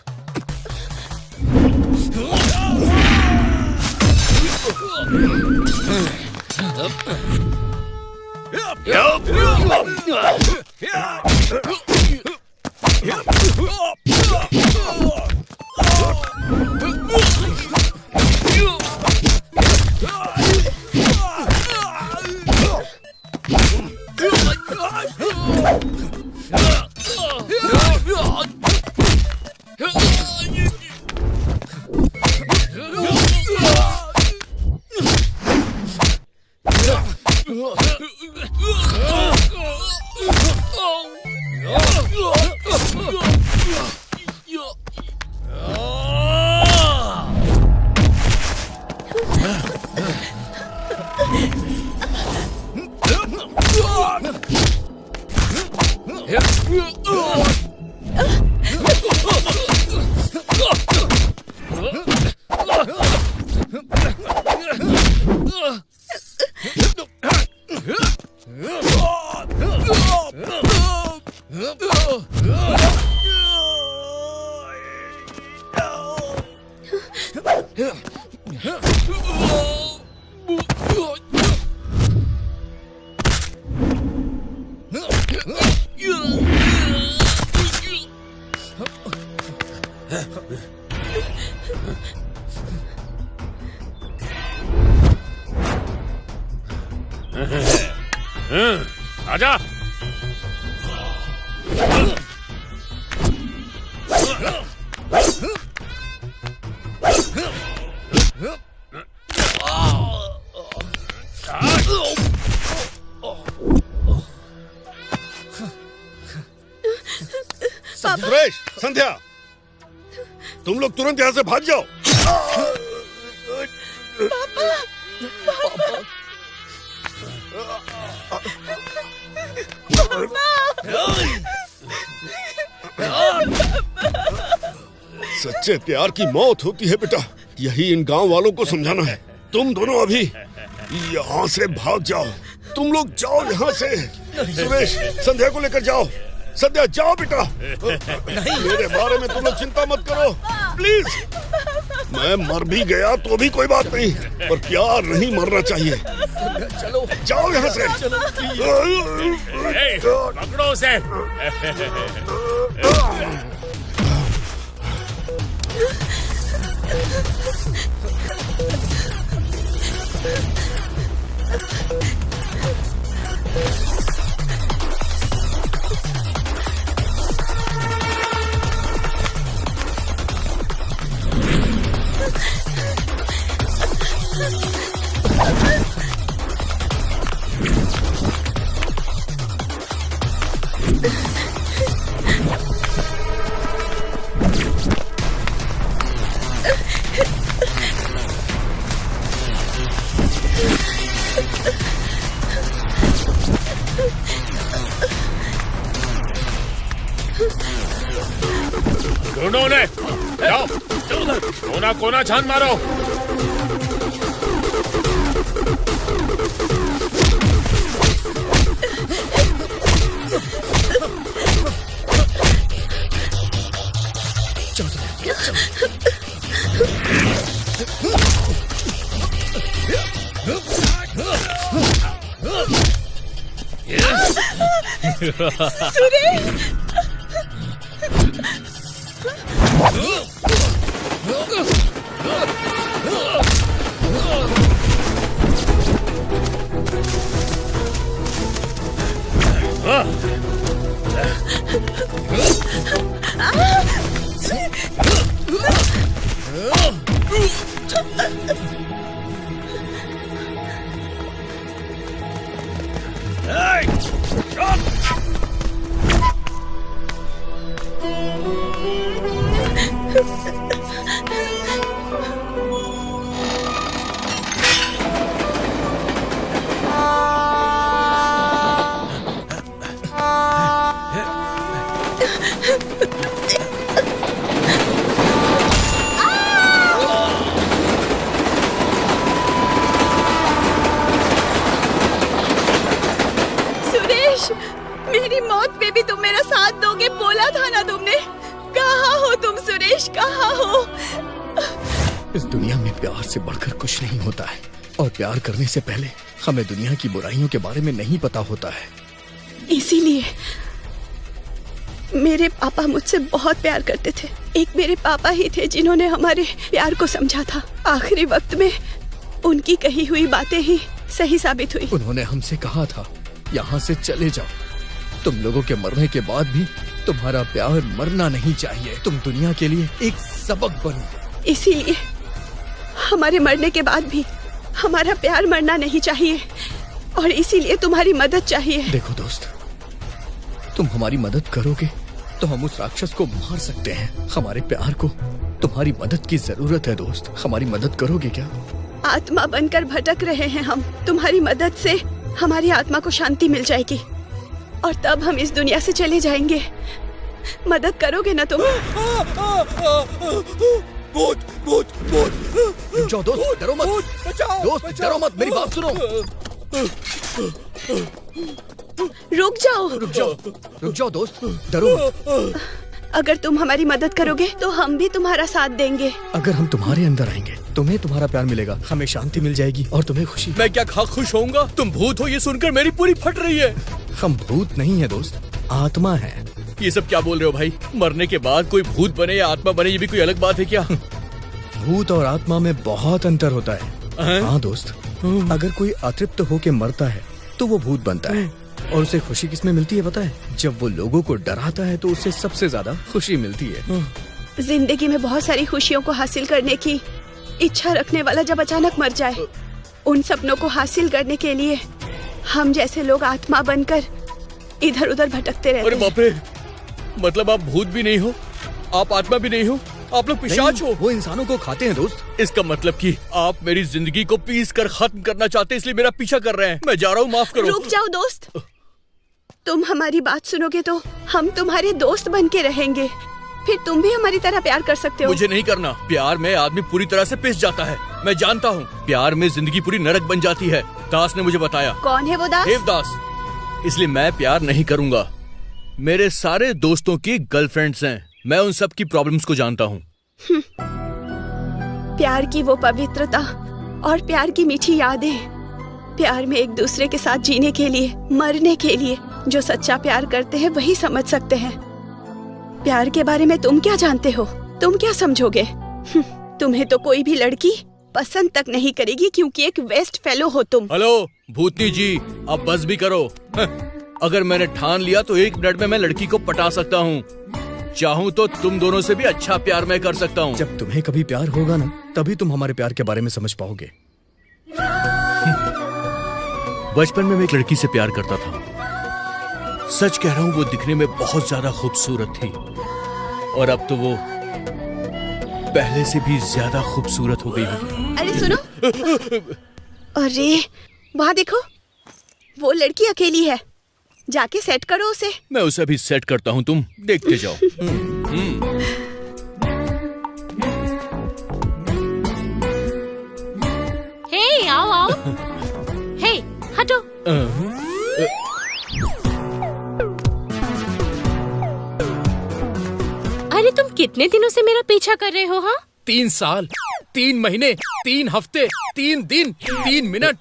आजा। सुरेश, संध्या, तुम लोग तुरंत यहाँ से भाग जाओ। सच्चे प्यार की मौत होती है बेटा, यही इन गांव वालों को समझाना है। तुम दोनों अभी यहाँ से भाग जाओ, तुम लोग जाओ यहाँ से। सुरेश, संध्या को लेकर जाओ। संध्या जाओ बेटा। नहीं, मेरे बारे में तुम लोग चिंता मत करो प्लीज। मैं मर भी गया तो भी कोई बात नहीं, पर प्यार नहीं मरना चाहिए। चलो जाओ यहाँ से। पकड़ो उसे। ढूंढो उन्हें, जाओ कोना कोना छान मारो। सुरेश, मेरी मौत में भी तुम मेरा साथ दोगे, बोला था ना तुमने। कहाँ हो तुम सुरेश, कहाँ हो? इस दुनिया में प्यार से बढ़कर कुछ नहीं होता है, और प्यार करने से पहले हमें दुनिया की बुराइयों के बारे में नहीं पता होता है। इसीलिए मेरे पापा मुझसे बहुत प्यार करते थे। एक मेरे पापा ही थे जिन्होंने हमारे प्यार को समझा था। आखिरी वक्त में उनकी कही हुई बातें ही सही साबित हुई। उन्होंने हमसे कहा था, यहाँ से चले जाओ। तुम लोगों के मरने के बाद भी तुम्हारा प्यार मरना नहीं चाहिए। तुम दुनिया के लिए एक सबक बनो। इसीलिए हमारे मरने के बाद भी हमारा प्यार मरना नहीं चाहिए, और इसीलिए तुम्हारी मदद चाहिए। देखो दोस्त, तुम हमारी मदद करोगे तो हम उस राक्षस को मार सकते हैं। हमारे प्यार को तुम्हारी मदद की जरूरत है दोस्त। हमारी मदद करोगे क्या? आत्मा बनकर भटक रहे हैं हम। तुम्हारी मदद से हमारी आत्मा को शांति मिल जाएगी, और तब हम इस दुनिया से चले जाएंगे। मदद करोगे ना तुम? भूत भूत भूत। जाओ दोस्त, डरो मत। दोस्त डरो मत, मेरी बात सुनो। रुक जाओ। रुक जाओ दोस्त, डरो मत। अगर तुम हमारी मदद करोगे तो हम भी तुम्हारा साथ देंगे। अगर हम तुम्हारे अंदर आएंगे, तुम्हें तुम्हारा प्यार मिलेगा, हमें शांति मिल जाएगी और तुम्हें खुशी। मैं क्या खुश होऊंगा? तुम भूत हो ये सुनकर मेरी पूरी फट रही है। हम भूत नहीं है दोस्त, आत्मा है। ये सब क्या बोल रहे हो भाई? मरने के बाद कोई भूत बने या आत्मा बने, ये भी कोई अलग बात है क्या? भूत और आत्मा में बहुत अंतर होता है। हाँ दोस्त, अगर कोई अतृप्त होके मरता है तो वो भूत बनता है, और उसे खुशी किसमें मिलती है पता है? जब वो लोगों को डराता है तो उसे सबसे ज्यादा खुशी मिलती है। जिंदगी में बहुत सारी खुशियों को हासिल करने की इच्छा रखने वाला जब अचानक मर जाए, उन सपनों को हासिल करने के लिए हम जैसे लोग आत्मा बनकर इधर उधर भटकते रहते हैं। अरे बाप रे, मतलब आप भूत भी नहीं हो, आप आत्मा भी नहीं हो, आप लोग पिशाच हो। वो इंसानों को खाते हैं दोस्त। इसका मतलब कि आप मेरी जिंदगी को पीस कर खत्म करना चाहते हैं, इसलिए मेरा पीछा कर रहे हैं। मैं जा रहा हूँ, माफ करो। रुक जाओ दोस्त, तुम हमारी बात सुनोगे तो हम तुम्हारे दोस्त बन के रहेंगे। फिर तुम भी हमारी तरह प्यार कर सकते हो। मुझे नहीं करना। प्यार में आदमी पूरी तरह से पिस जाता है। मैं जानता हूँ, प्यार में जिंदगी पूरी नरक बन जाती है। दास ने मुझे बताया। कौन है वो दास? देवदास। इसलिए मैं प्यार नहीं करूँगा। मेरे सारे दोस्तों की गर्लफ्रेंड्स हैं। मैं उन सब की प्रॉब्लम्स को जानता हूँ। प्यार की वो पवित्रता और प्यार की मीठी यादें, प्यार में एक दूसरे के साथ जीने के लिए, मरने के लिए, जो सच्चा प्यार करते हैं वही समझ सकते हैं। प्यार के बारे में तुम क्या जानते हो? तुम क्या समझोगे? तुम्हें तो कोई भी लड़की पसंद तक नहीं करेगी क्योंकि एक वेस्ट फेलो हो तुम। हेलो भूतनी जी, अब बस भी करो। अगर मैंने ठान लिया तो 1 मिनट में मैं लड़की को पटा सकता हूँ। चाहूँ तो तुम दोनों से भी अच्छा प्यार मैं कर सकता हूँ। जब तुम्हें कभी प्यार होगा ना, तभी तुम हमारे प्यार के बारे में समझ पाओगे। बचपन में मैं एक लड़की से प्यार करता था। सच कह रहा हूँ, वो दिखने में बहुत ज्यादा खूबसूरत थी और अब तो वो पहले से भी ज्यादा खूबसूरत हो गई है। अरे सुनो, अरे वहाँ देखो, वो लड़की अकेली है, जाके सेट करो उसे। मैं उसे भी सेट करता हूँ, तुम देखते जाओ। हे आओ आओ। हे हटो। अरे तुम कितने दिनों से मेरा पीछा कर रहे हो? हाँ 3 साल, 3 महीने, 3 हफ्ते, 3 दिन, 3 मिनट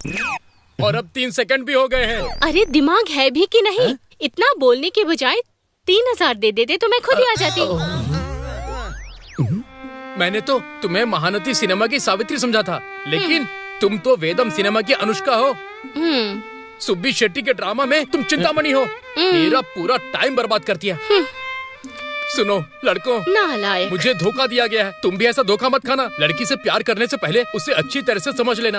और अब 3 सेकंड भी हो गए हैं। अरे दिमाग है भी कि नहीं? इतना बोलने के बजाय 3000 दे देते तो मैं खुद ही आ जाती। मैंने तो तुम्हें महानती सिनेमा की सावित्री समझा था, लेकिन तुम तो वेदम सिनेमा की अनुष्का हो। सुब्बी शेट्टी के ड्रामा में तुम चिंतामणि हो। मेरा पूरा टाइम बर्बाद कर दिया। सुनो लड़कों, नालायक, मुझे धोखा दिया गया है। तुम भी ऐसा धोखा मत खाना। लड़की से प्यार करने से पहले उसे अच्छी तरह से समझ लेना।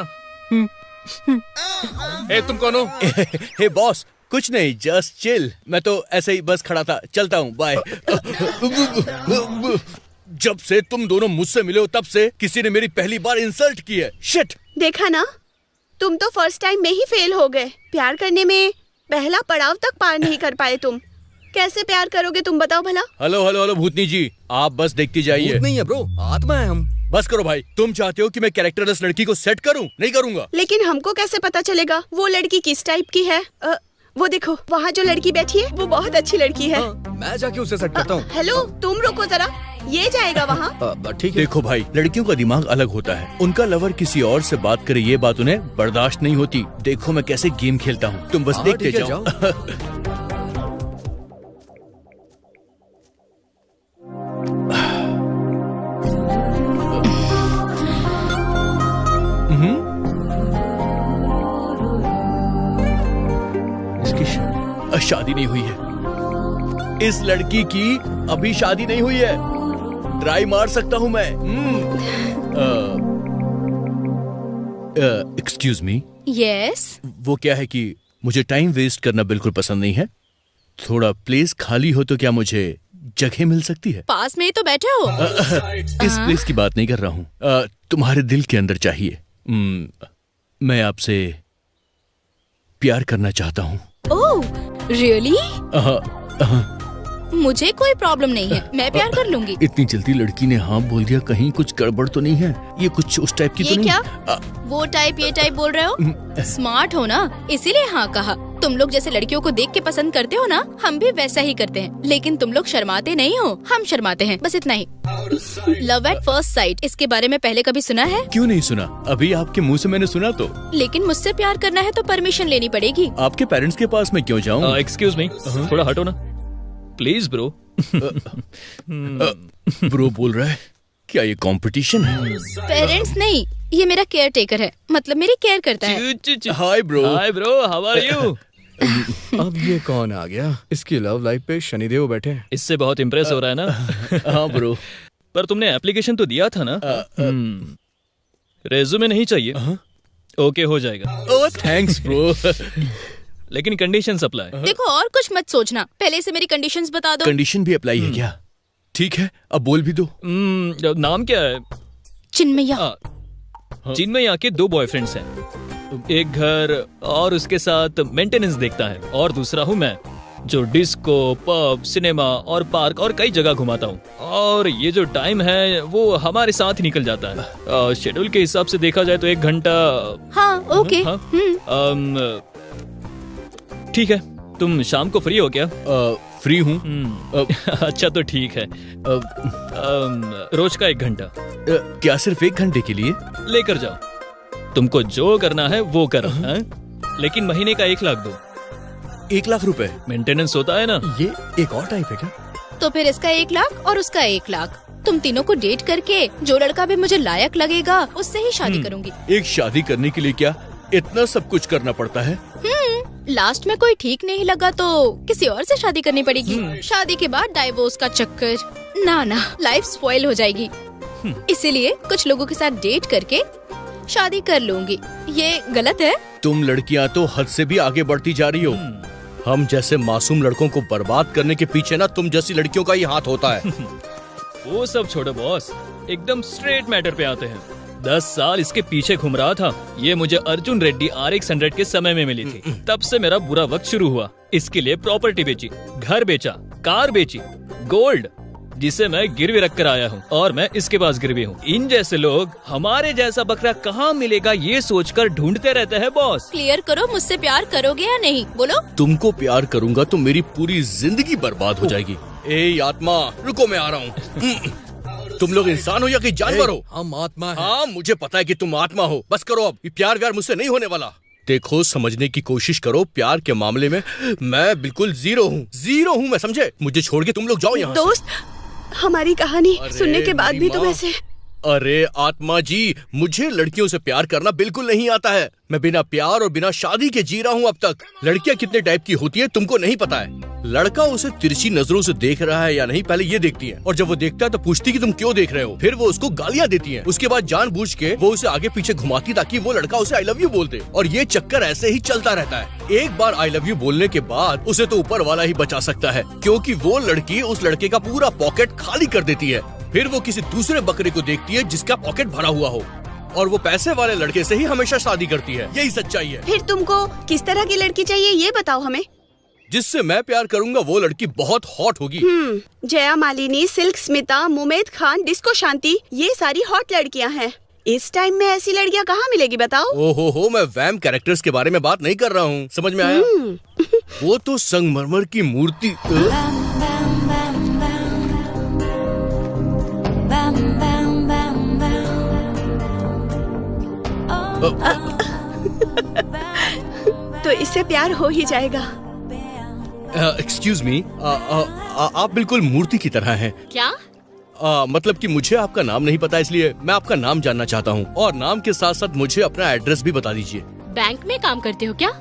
ए, तुम कौन हो? हे बॉस, कुछ नहीं, जस्ट चिल। मैं तो ऐसे ही बस खड़ा था, चलता हूँ, बाय। जब से तुम दोनों मुझसे मिले हो तब से किसी ने मेरी पहली बार इंसल्ट की है। शिट। देखा ना, तुम तो फर्स्ट टाइम में ही फेल हो गए। प्यार करने में पहला पड़ाव तक पार नहीं कर पाए तुम। कैसे प्यार करोगे तुम, बताओ भला? हेलो हेलो हेलो भूतनी जी, आप बस देखती जाइए। भूत नहीं है ब्रो, आत्मा है हम। बस करो भाई। तुम चाहते हो कि मैं कैरेक्टरलेस लड़की को सेट करूं? नहीं करूंगा। लेकिन हमको कैसे पता चलेगा वो लड़की किस टाइप की है? वो देखो, वहाँ जो लड़की बैठी है वो बहुत अच्छी लड़की है। मैं जाके उसे सेट करता हूँ। हेलो, तुम रुको जरा, ये जाएगा वहाँ। ठीक है। देखो भाई, लड़कियों का दिमाग अलग होता है। उनका लवर किसी और से बात करे, ये बात उन्हें बर्दाश्त नहीं होती। देखो मैं कैसे गेम खेलता हूँ, तुम बस देखते जाओ। शादी नहीं हुई है। इस लड़की की अभी शादी नहीं हुई है। ट्राई मार सकता हूं मैं। Excuse me. यस। वो क्या है कि मुझे टाइम वेस्ट करना बिल्कुल पसंद नहीं है। थोड़ा प्लेस खाली हो तो क्या मुझे जगह मिल सकती है? पास में ही तो बैठे हो। इस प्लेस की बात नहीं कर रहा हूँ, तुम्हारे दिल के अंदर चाहिए। मैं आपसे प्यार करना चाहता हूँ। Oh really? मुझे कोई प्रॉब्लम नहीं है, मैं प्यार कर लूंगी। इतनी जल्दी लड़की ने हाँ बोल दिया, कहीं कुछ गड़बड़ तो नहीं है? ये कुछ उस टाइप की ये तो क्या? नहीं? वो टाइप ये टाइप बोल रहे हो? स्मार्ट हो ना, इसीलिए हाँ कहा। तुम लोग जैसे लड़कियों को देख के पसंद करते हो ना, हम भी वैसा ही करते हैं। लेकिन तुम लोग शर्माते नहीं हो, हम शर्माते हैं, बस इतना ही। लव एट फर्स्ट साइट, इसके बारे में पहले कभी सुना है? क्यों नहीं सुना? अभी आपके मुंह से मैंने सुना तो। लेकिन मुझसे प्यार करना है तो परमिशन लेनी पड़ेगी। आपके पेरेंट्स के पास मैं क्यों जाऊँ? एक्सक्यूज मी, थोड़ा हटो ना प्लीज ब्रो। ब्रो बोल रहा है? क्या ये कंपटीशन है? पेरेंट्स नहीं, ये मेरा केयर टेकर है, मतलब मेरी केयर करता है। Hi bro. Hi bro, how are you? अब ये कौन आ गया? इसकी लव लाइफ पे शनिदेव बैठे हैं। इससे बहुत इम्प्रेस हो रहा है ना? हाँ ब्रो। पर तुमने एप्लीकेशन तो दिया था ना? रेज्यूमे नहीं चाहिए? ओके हो जाएगा। ओह थैंक्स ब्रो। लेकिन कंडीशंस अप्लाई। देखो और कुछ मत सोचना, पहले से मेरी कंडीशंस बता दो। कंडीशन भी अप्लाई है क्या? ठीक है, अब बोल भी दो। नाम क्या है? चिन्मया। चिन्मया के 2 बॉयफ्रेंड्स हैं। एक घर और उसके साथ मेंटेनेंस देखता है, और दूसरा हूँ मैं। जो डिस्को, पब, सिनेमा और पार्क और कई जगह घुमाता हूँ। और ये जो टाइम है वो हमारे साथ ही निकल जाता है। शेड्यूल के हिसाब से देखा जाए तो 1 घंटा। हाँ, ओके। ठीक है, तुम शाम को फ्री हो क्या? फ्री हूँ। अच्छा तो ठीक है। रोज का 1 घंटा। क्या सिर्फ 1 घंटे के लिए? लेकर जाओ, तुमको जो करना है वो करो। लेकिन महीने का 1 लाख दो। 1 लाख रुपए मेंटेनेंस होता है ना। ये एक और टाइप है क्या? तो फिर इसका 1 लाख और उसका 1 लाख। तुम तीनों को डेट करके जो लड़का भी मुझे लायक लगेगा उससे ही शादी करूंगी। एक शादी करने के लिए क्या इतना सब कुछ करना पड़ता है? लास्ट में कोई ठीक नहीं लगा तो किसी और से शादी करनी पड़ेगी। शादी के बाद डाइवोर्स का चक्कर, ना लाइफ स्पॉइल हो जाएगी। इसीलिए कुछ लोगों के साथ डेट करके शादी कर लूंगी। ये गलत है? तुम लड़कियां तो हद से भी आगे बढ़ती जा रही हो। हम जैसे मासूम लड़कों को बर्बाद करने के पीछे ना तुम जैसी लड़कियों का ही हाथ होता है। वो सब छोड़ो बॉस, एकदम स्ट्रेट मैटर पे आते हैं। 10 साल इसके पीछे घूम रहा था। ये मुझे अर्जुन रेड्डी RX 100 के समय में मिली थी। तब से मेरा बुरा वक्त शुरू हुआ। इसके लिए प्रॉपर्टी बेची, घर बेचा, कार बेची, गोल्ड जिसे मैं गिरवी रख कर आया हूँ, और मैं इसके पास गिरवी हूँ। इन जैसे लोग हमारे जैसा बकरा कहाँ मिलेगा ये सोचकर ढूंढते रहते हैं बॉस। क्लियर करो, मुझसे प्यार करोगे या नहीं? बोलो। तुमको प्यार करूंगा तो मेरी पूरी जिंदगी बर्बाद हो जाएगी। ए आत्मा, रुको, मैं आ रहा हूँ। तुम लोग इंसान हो या कि जानवर हो? हम आत्मा हैं। हाँ, मुझे पता है कि तुम आत्मा हो। बस करो अब, ये प्यार व्यार मुझसे नहीं होने वाला। देखो, समझने की कोशिश करो। प्यार के मामले में मैं बिल्कुल जीरो हूँ मैं, समझे? मुझे छोड़ के तुम लोग जाओ यहाँ से। दोस्त, हमारी कहानी सुनने के बाद भी तुम ऐसे। अरे आत्मा जी, मुझे लड़कियों से प्यार करना बिल्कुल नहीं आता है। मैं बिना प्यार और बिना शादी के जी रहा हूँ अब तक। लड़कियाँ कितने टाइप की होती है तुमको नहीं पता है। लड़का उसे तिरछी नजरों से देख रहा है या नहीं पहले ये देखती है, और जब वो देखता है तो पूछती कि तुम क्यों देख रहे हो। फिर वो उसको गालियाँ देती है। उसके बाद जानबूझ के वो उसे आगे पीछे घुमाती ताकि वो लड़का उसे आई लव यू बोल दे। और ये चक्कर ऐसे ही चलता रहता है। एक बार आई लव यू बोलने के बाद उसे तो ऊपर वाला ही बचा सकता है, क्योंकि वो लड़की उस लड़के का पूरा पॉकेट खाली कर देती है। फिर वो किसी दूसरे बकरे को देखती है जिसका पॉकेट भरा हुआ हो, और वो पैसे वाले लड़के से ही हमेशा शादी करती है। यही सच्चाई है। फिर तुमको किस तरह की लड़की चाहिए ये बताओ हमें। जिससे मैं प्यार करूंगा वो लड़की बहुत हॉट होगी। जया मालिनी, सिल्क स्मिता, मुमेद खान, डिस्को शांति, ये सारी हॉट लड़कियां हैं। इस टाइम में ऐसी लड़कियां कहाँ मिलेगी बताओ? ओहो, मैं वैम कैरेक्टर्स के बारे में बात नहीं कर रहा हूँ, समझ में आया? वो तो संगमरमर की मूर्ति। तो इससे प्यार हो ही जाएगा। एक्सक्यूज मी, आप बिल्कुल मूर्ति की तरह हैं। क्या? मतलब कि मुझे आपका नाम नहीं पता, इसलिए मैं आपका नाम जानना चाहता हूँ, और नाम के साथ साथ मुझे अपना एड्रेस भी बता दीजिए। बैंक में काम करते हो क्या?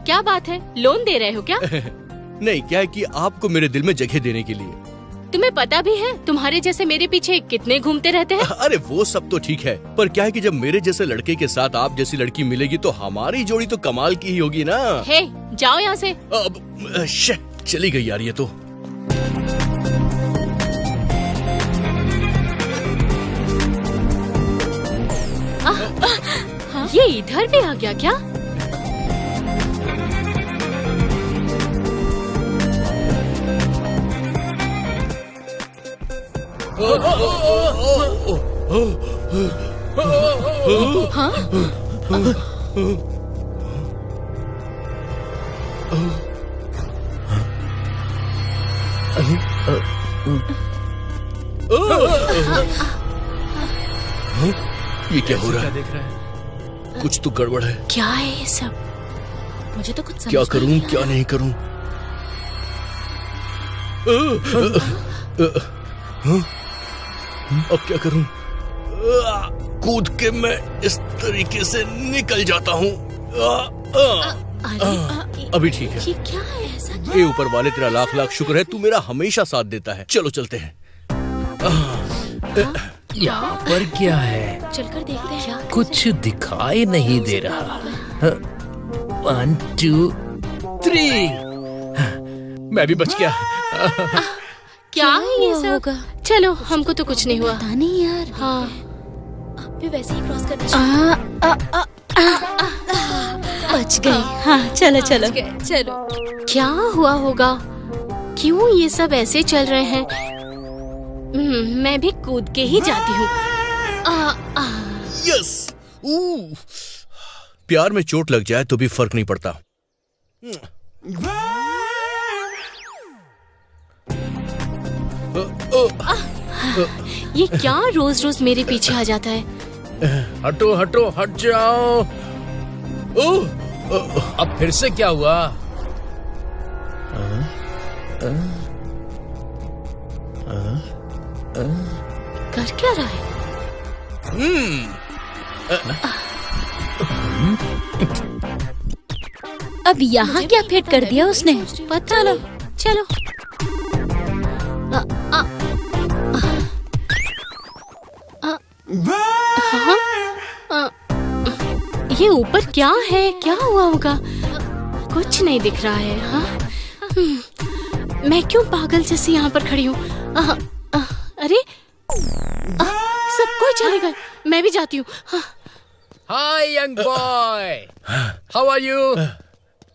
क्या बात है, लोन दे रहे हो क्या? नहीं, क्या है कि आपको मेरे दिल में जगह देने के लिए। तुम्हें पता भी है तुम्हारे जैसे मेरे पीछे कितने घूमते रहते हैं? अरे वो सब तो ठीक है, पर क्या है कि जब मेरे जैसे लड़के के साथ आप जैसी लड़की मिलेगी तो हमारी जोड़ी तो कमाल की ही होगी ना। हे, जाओ यहाँ से। चली गई यार ये तो। ये इधर भी आ गया क्या? हाँ? ये क्या हो रहा है? देख रहा है? कुछ तो गड़बड़ है। क्या है ये सब? मुझे तो कुछ समझ क्या करूं क्या नहीं करूं? अब क्या करूं? कूद के मैं इस तरीके से निकल जाता हूं। अभी ठीक है। ये क्या है ऐसा? ये ऊपर वाले तेरा लाख लाख शुक्र है, तू मेरा हमेशा साथ देता है। चलो चलते हैं। यहाँ पर क्या है? चलकर देखते हैं। कुछ दिखाई नहीं दे रहा। 1 2 3। मैं भी बच गया। क्या है ये सब? चलो, हमको तो कुछ नहीं हुआ। पता नहीं यार। हाँ, आप भी वैसे ही क्रॉस करना चाहिए। बच गई। हाँ चलो चलो चलो। क्या हुआ होगा, क्यों ये सब ऐसे चल रहे हैं? मैं भी कूद के ही जाती हूँ। यस। प्यार में चोट लग जाए तो भी फर्क नहीं पड़ता। ये क्या रोज रोज मेरे पीछे आ जाता है? हटो हटो हट जाओ। अब फिर से क्या हुआ? कर क्या रहा है? अब यहाँ क्या फिट कर दिया उसने? पता लो। चलो। ये ऊपर क्या है? क्या हुआ होगा? कुछ नहीं दिख रहा है। हाँ? मैं क्यों पागल जैसी यहाँ पर खड़ी हूँ? अरे सब कोई चले गए, मैं भी जाती हूँ। Hi young boy, how are you?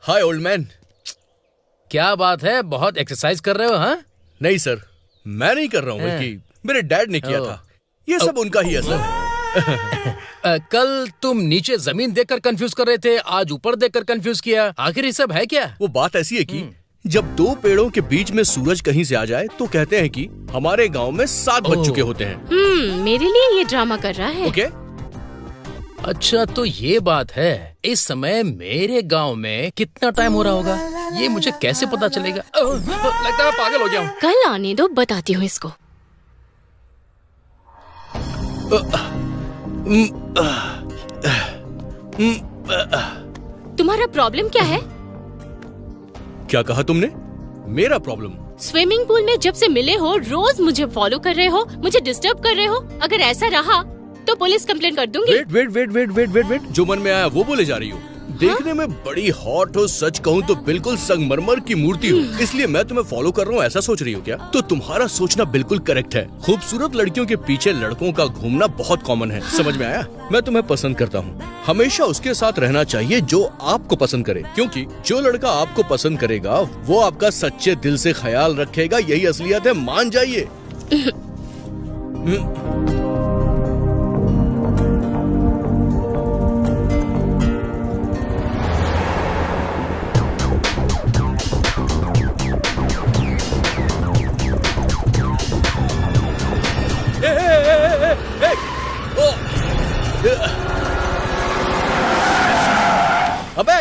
Hi old man. क्या बात है, बहुत एक्सरसाइज कर रहे हो? हाँ? नहीं सर, मैं नहीं कर रहा हूँ, बल्कि मेरे डैड ने किया था। ये सब उनका ही असर है। कल तुम नीचे जमीन देखकर कंफ्यूज कर रहे थे, आज ऊपर देखकर कंफ्यूज किया। आखिर ये सब है क्या? वो बात ऐसी है कि जब दो पेड़ों के बीच में सूरज कहीं से आ जाए तो कहते हैं कि हमारे गांव में 7 बज चुके होते हैं। मेरे लिए ये ड्रामा कर रहा है। ओके? अच्छा तो ये बात है। इस समय मेरे गांव में कितना टाइम हो रहा होगा, ये मुझे कैसे पता चलेगा? लगता है पागल हो गया हूँ। कल आने दो, बताती हूँ इसको। तुम्हारा प्रॉब्लम क्या है? क्या कहा तुमने? मेरा प्रॉब्लम? स्विमिंग पूल में जब से मिले हो रोज मुझे फॉलो कर रहे हो, मुझे डिस्टर्ब कर रहे हो। अगर ऐसा रहा तो पुलिस कंप्लेंट कर दूंगी। वेट, जो मन में आया वो बोले जा रही हो। देखने में बड़ी हॉट हो, सच कहूँ तो बिल्कुल संगमरमर की मूर्ति हो, इसलिए मैं तुम्हें फॉलो कर रहा हूँ, ऐसा सोच रही हो क्या? तो तुम्हारा सोचना बिल्कुल करेक्ट है। खूबसूरत लड़कियों के पीछे लड़कों का घूमना बहुत कॉमन है। समझ में आया? मैं तुम्हें पसंद करता हूँ। हमेशा उसके साथ रहना चाहिए जो आपको पसंद करे, क्योंकि जो लड़का आपको पसंद करेगा वो आपका सच्चे दिल से ख्याल रखेगा। यही असलियत है, मान जाइए। अबे!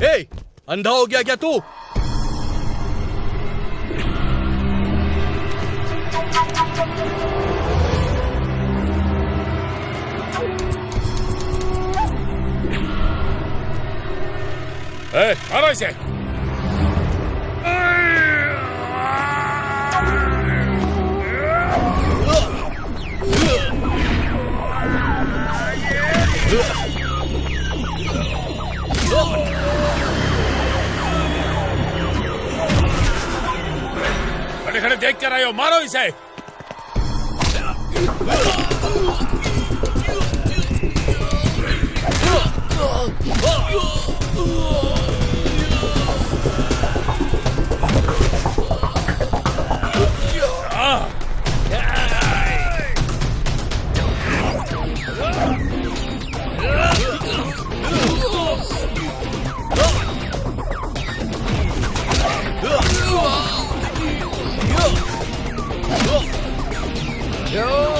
ए, अंधा हो गया क्या तू? मारो इसे। खड़े खड़े देख कर आए हो, मारो इसे। Yeah.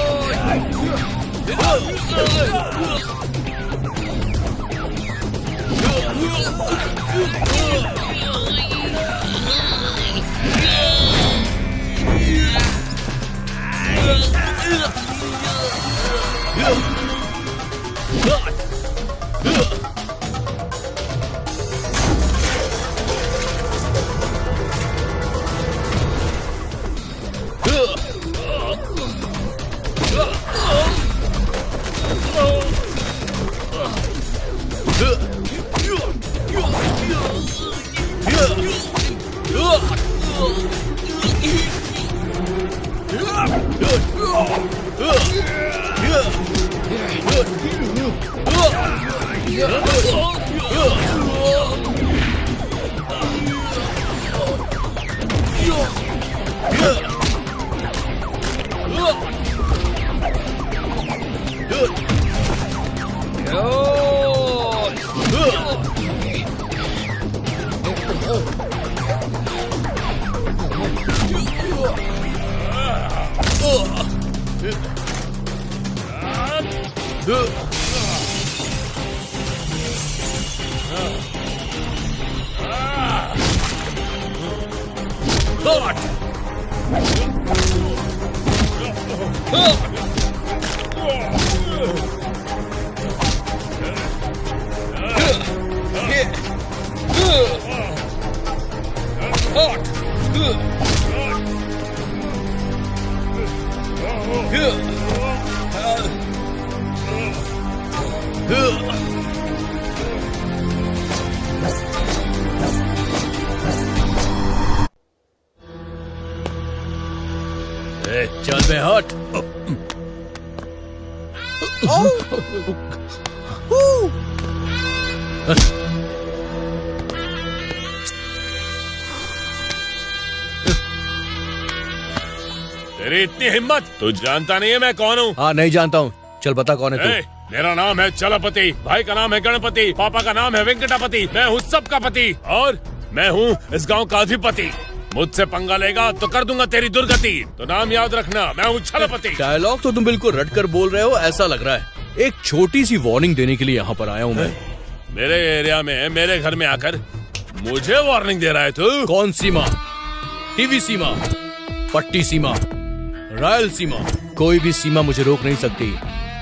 चल बे हट। तेरी इतनी हिम्मत, तू जानता नहीं है मैं कौन हूँ? हाँ नहीं जानता हूँ। चल बता कौन है तू? मेरा नाम है चलपति, भाई का नाम है गणपति, पापा का नाम है वेंकटापति। मैं हूँ सबका पति और मैं हूँ इस गांव का अधिपति। मुझसे पंगा लेगा तो कर दूंगा तेरी दुर्गति। तो नाम याद रखना, मैं हूँ छलपति। डायलॉग तो तुम बिल्कुल रट कर बोल रहे हो ऐसा लग रहा है। एक छोटी सी वार्निंग देने के लिए यहाँ पर आया हूँ मैं। मेरे एरिया में, मेरे घर में आकर मुझे वार्निंग दे रहा है तू? कौन सीमा? टीवी सीमा, पट्टी सीमा, रॉयल सीमा, कोई भी सीमा मुझे रोक नहीं सकती।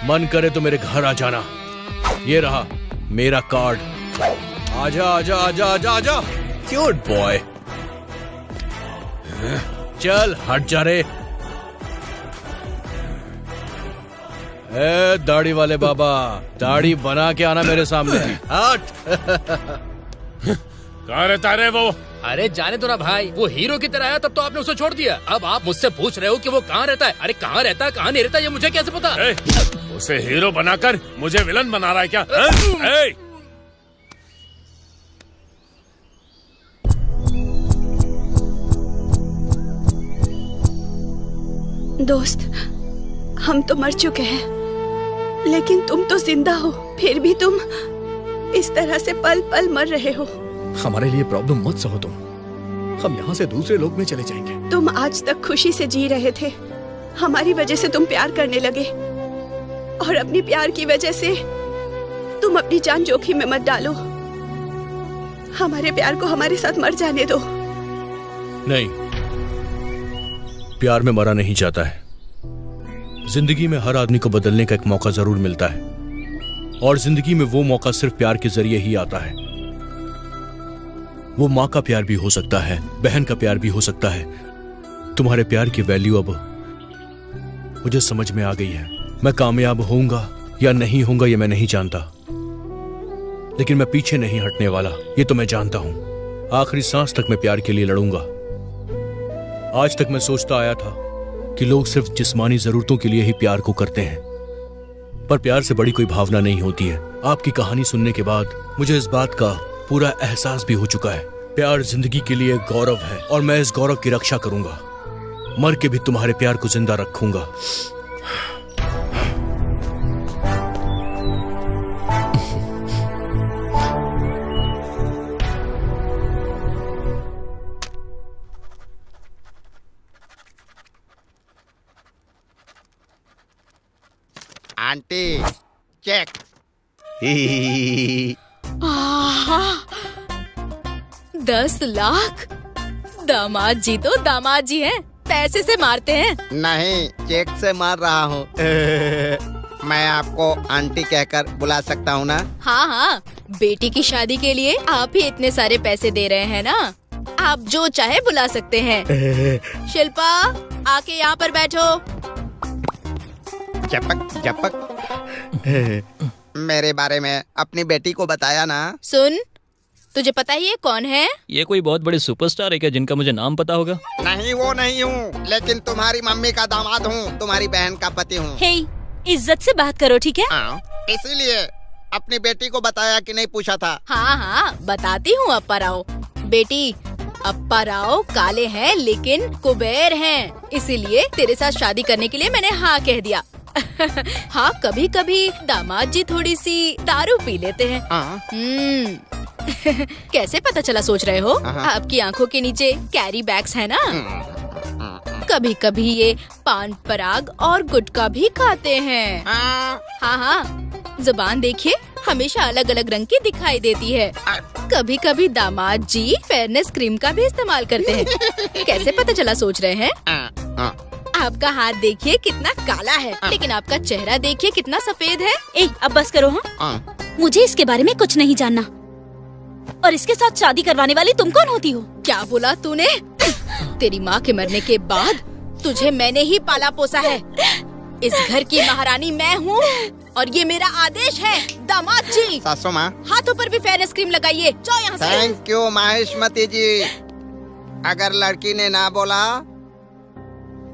मन करे तो मेरे घर आ जाना। ये रहा मेरा कार्ड। आजा आजा आजा आजा आजा, क्यूट बॉय। चल हट जा रे। ए दाढ़ी वाले बाबा, दाढ़ी बना के आना मेरे सामने। हट। कहाँ रहता है वो? अरे जाने दो ना भाई, वो हीरो की तरह आया तब तो आपने उसे छोड़ दिया। अब आप मुझसे पूछ रहे हो कि वो कहाँ रहता है। अरे कहाँ रहता है कहाँ नहीं रहता ये मुझे कैसे पता? उसे हीरो बनाकर मुझे विलन बना रहा है क्या? दोस्त, हम तो मर चुके हैं लेकिन तुम तो जिंदा हो। फिर भी तुम इस तरह से पल पल मर रहे हो। हमारे लिए प्रॉब्लम मत सहो तुम। हम यहाँ से दूसरे लोक में चले जाएंगे। तुम आज तक खुशी से जी रहे थे, हमारी वजह से तुम प्यार करने लगे और अपनी प्यार की वजह से तुम अपनी जान जोखिम में मत डालो। हमारे प्यार को हमारे साथ मर जाने दो। नहीं, प्यार में मरा नहीं जाता है। जिंदगी में हर आदमी को बदलने का एक मौका जरूर मिलता है और जिंदगी में वो मौका सिर्फ प्यार के जरिए ही आता है। वो माँ का प्यार भी हो सकता है, बहन का प्यार भी हो सकता है। तुम्हारे प्यार की वैल्यू अब मुझे समझ में आ गई है। मैं कामयाब होऊंगा या नहीं होऊंगा ये मैं नहीं जानता, लेकिन मैं पीछे नहीं हटने वाला ये तो मैं जानता हूं। आखिरी सांस तक मैं प्यार के लिए लड़ूंगा। आज तक मैं सोचता आया था कि लोग सिर्फ जिस्मानी जरूरतों के लिए ही प्यार को करते हैं, पर प्यार से बड़ी कोई भावना नहीं होती है। आपकी कहानी सुनने के बाद मुझे इस बात का पूरा एहसास भी हो चुका है। प्यार जिंदगी के लिए गौरव है और मैं इस गौरव की रक्षा करूंगा। मर के भी तुम्हारे प्यार को जिंदा रखूंगा। Aunty check. 10 लाख। दामाद जी तो दामाद जी हैं, पैसे से मारते हैं। नहीं, चेक से मार रहा हूँ। मैं आपको आंटी कहकर बुला सकता हूँ ना? हाँ हाँ, बेटी की शादी के लिए आप ही इतने सारे पैसे दे रहे हैं ना, आप जो चाहे बुला सकते हैं। शिल्पा आके यहाँ पर बैठो। चपक चपक। मेरे बारे में अपनी बेटी को बताया ना? सुन, तुझे पता ही है कौन है? ये कोई बहुत बड़े सुपरस्टार है क्या जिनका मुझे नाम पता होगा? नहीं, वो नहीं हूँ, लेकिन तुम्हारी मम्मी का दामाद हूँ, तुम्हारी बहन का पति हूँ। हे, इज्जत से बात करो ठीक है? इसीलिए अपनी बेटी को बताया कि नहीं पूछा था। हाँ हाँ बताती हूँ अप्पा राव। बेटी, अप्पा राव काले हैं लेकिन कुबेर हैं, इसीलिए तेरे साथ शादी करने के लिए मैंने हाँ कह दिया। हाँ, कभी कभी दामाद जी थोड़ी सी दारू पी लेते हैं। कैसे पता चला सोच रहे हो? आपकी आंखों के नीचे कैरी बैग्स है ना। कभी कभी ये पान पराग और गुटखा भी खाते हैं। हाँ हाँ, जुबान देखिए, हमेशा अलग अलग रंग की दिखाई देती है। कभी कभी दामाद जी फेयरनेस क्रीम का भी इस्तेमाल करते हैं। कैसे पता चला सोच रहे हैं? आपका हाथ देखिए कितना काला है, लेकिन आपका चेहरा देखिए कितना सफेद है। अब बस करो। हाँ, मुझे इसके बारे में कुछ नहीं जानना। और इसके साथ शादी करवाने वाली तुम कौन होती हो? क्या बोला तूने? तेरी माँ के मरने के बाद तुझे मैंने ही पाला पोसा है। इस घर की महारानी मैं हूँ और ये मेरा आदेश है। दामाद जी, सासू माँ, हाथों पर भी फेयरनेस क्रीम लगाइए। जाओ यहाँ से। थैंक यू माहेश्मती जी। अगर लड़की ने ना बोला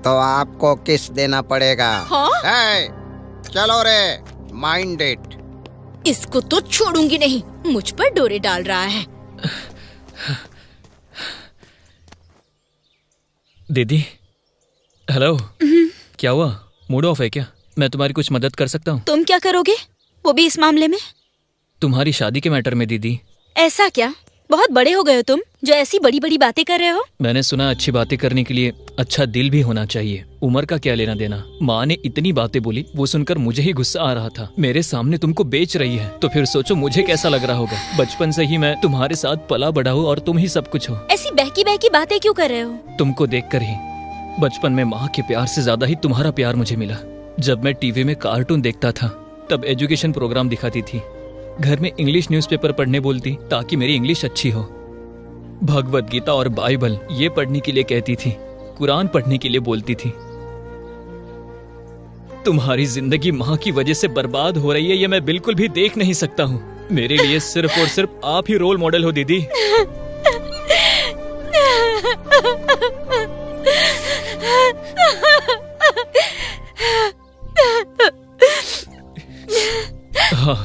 तो आपको किस देना पड़ेगा। हाँ? चलो रे, माइंड इट। इसको तो छोड़ूंगी नहीं, मुझ पर डोरे डाल रहा है। दीदी, हेलो। क्या हुआ? मूड ऑफ है क्या? मैं तुम्हारी कुछ मदद कर सकता हूँ? तुम क्या करोगे, वो भी इस मामले में? तुम्हारी शादी के मैटर में दीदी। ऐसा क्या? बहुत बड़े हो गए हो तुम, जो ऐसी बड़ी बड़ी बातें कर रहे हो। मैंने सुना अच्छी बातें करने के लिए अच्छा दिल भी होना चाहिए। उम्र का क्या लेना देना। माँ ने इतनी बातें बोली, वो सुनकर मुझे ही गुस्सा आ रहा था। मेरे सामने तुमको बेच रही है तो फिर सोचो मुझे कैसा लग रहा होगा। बचपन से ही मैं तुम्हारे साथ पला बड़ा हूँ और तुम ही सब कुछ हो। ऐसी बहकी बहकी बातें क्यों कर रहे हो? तुमको देख कर ही बचपन में माँ के प्यार से ज्यादा ही तुम्हारा प्यार मुझे मिला। जब मैं टीवी में कार्टून देखता था तब एजुकेशन प्रोग्राम दिखाती थी। घर में इंग्लिश न्यूज़पेपर पढ़ने बोलती ताकि मेरी इंग्लिश अच्छी हो। भगवत गीता और बाइबल ये पढ़ने के लिए कहती थी, कुरान पढ़ने के लिए बोलती थी। तुम्हारी जिंदगी माँ की वजह से बर्बाद हो रही है, ये मैं बिल्कुल भी देख नहीं सकता हूँ। मेरे लिए सिर्फ और सिर्फ आप ही रोल मॉडल हो दीदी। हाँ,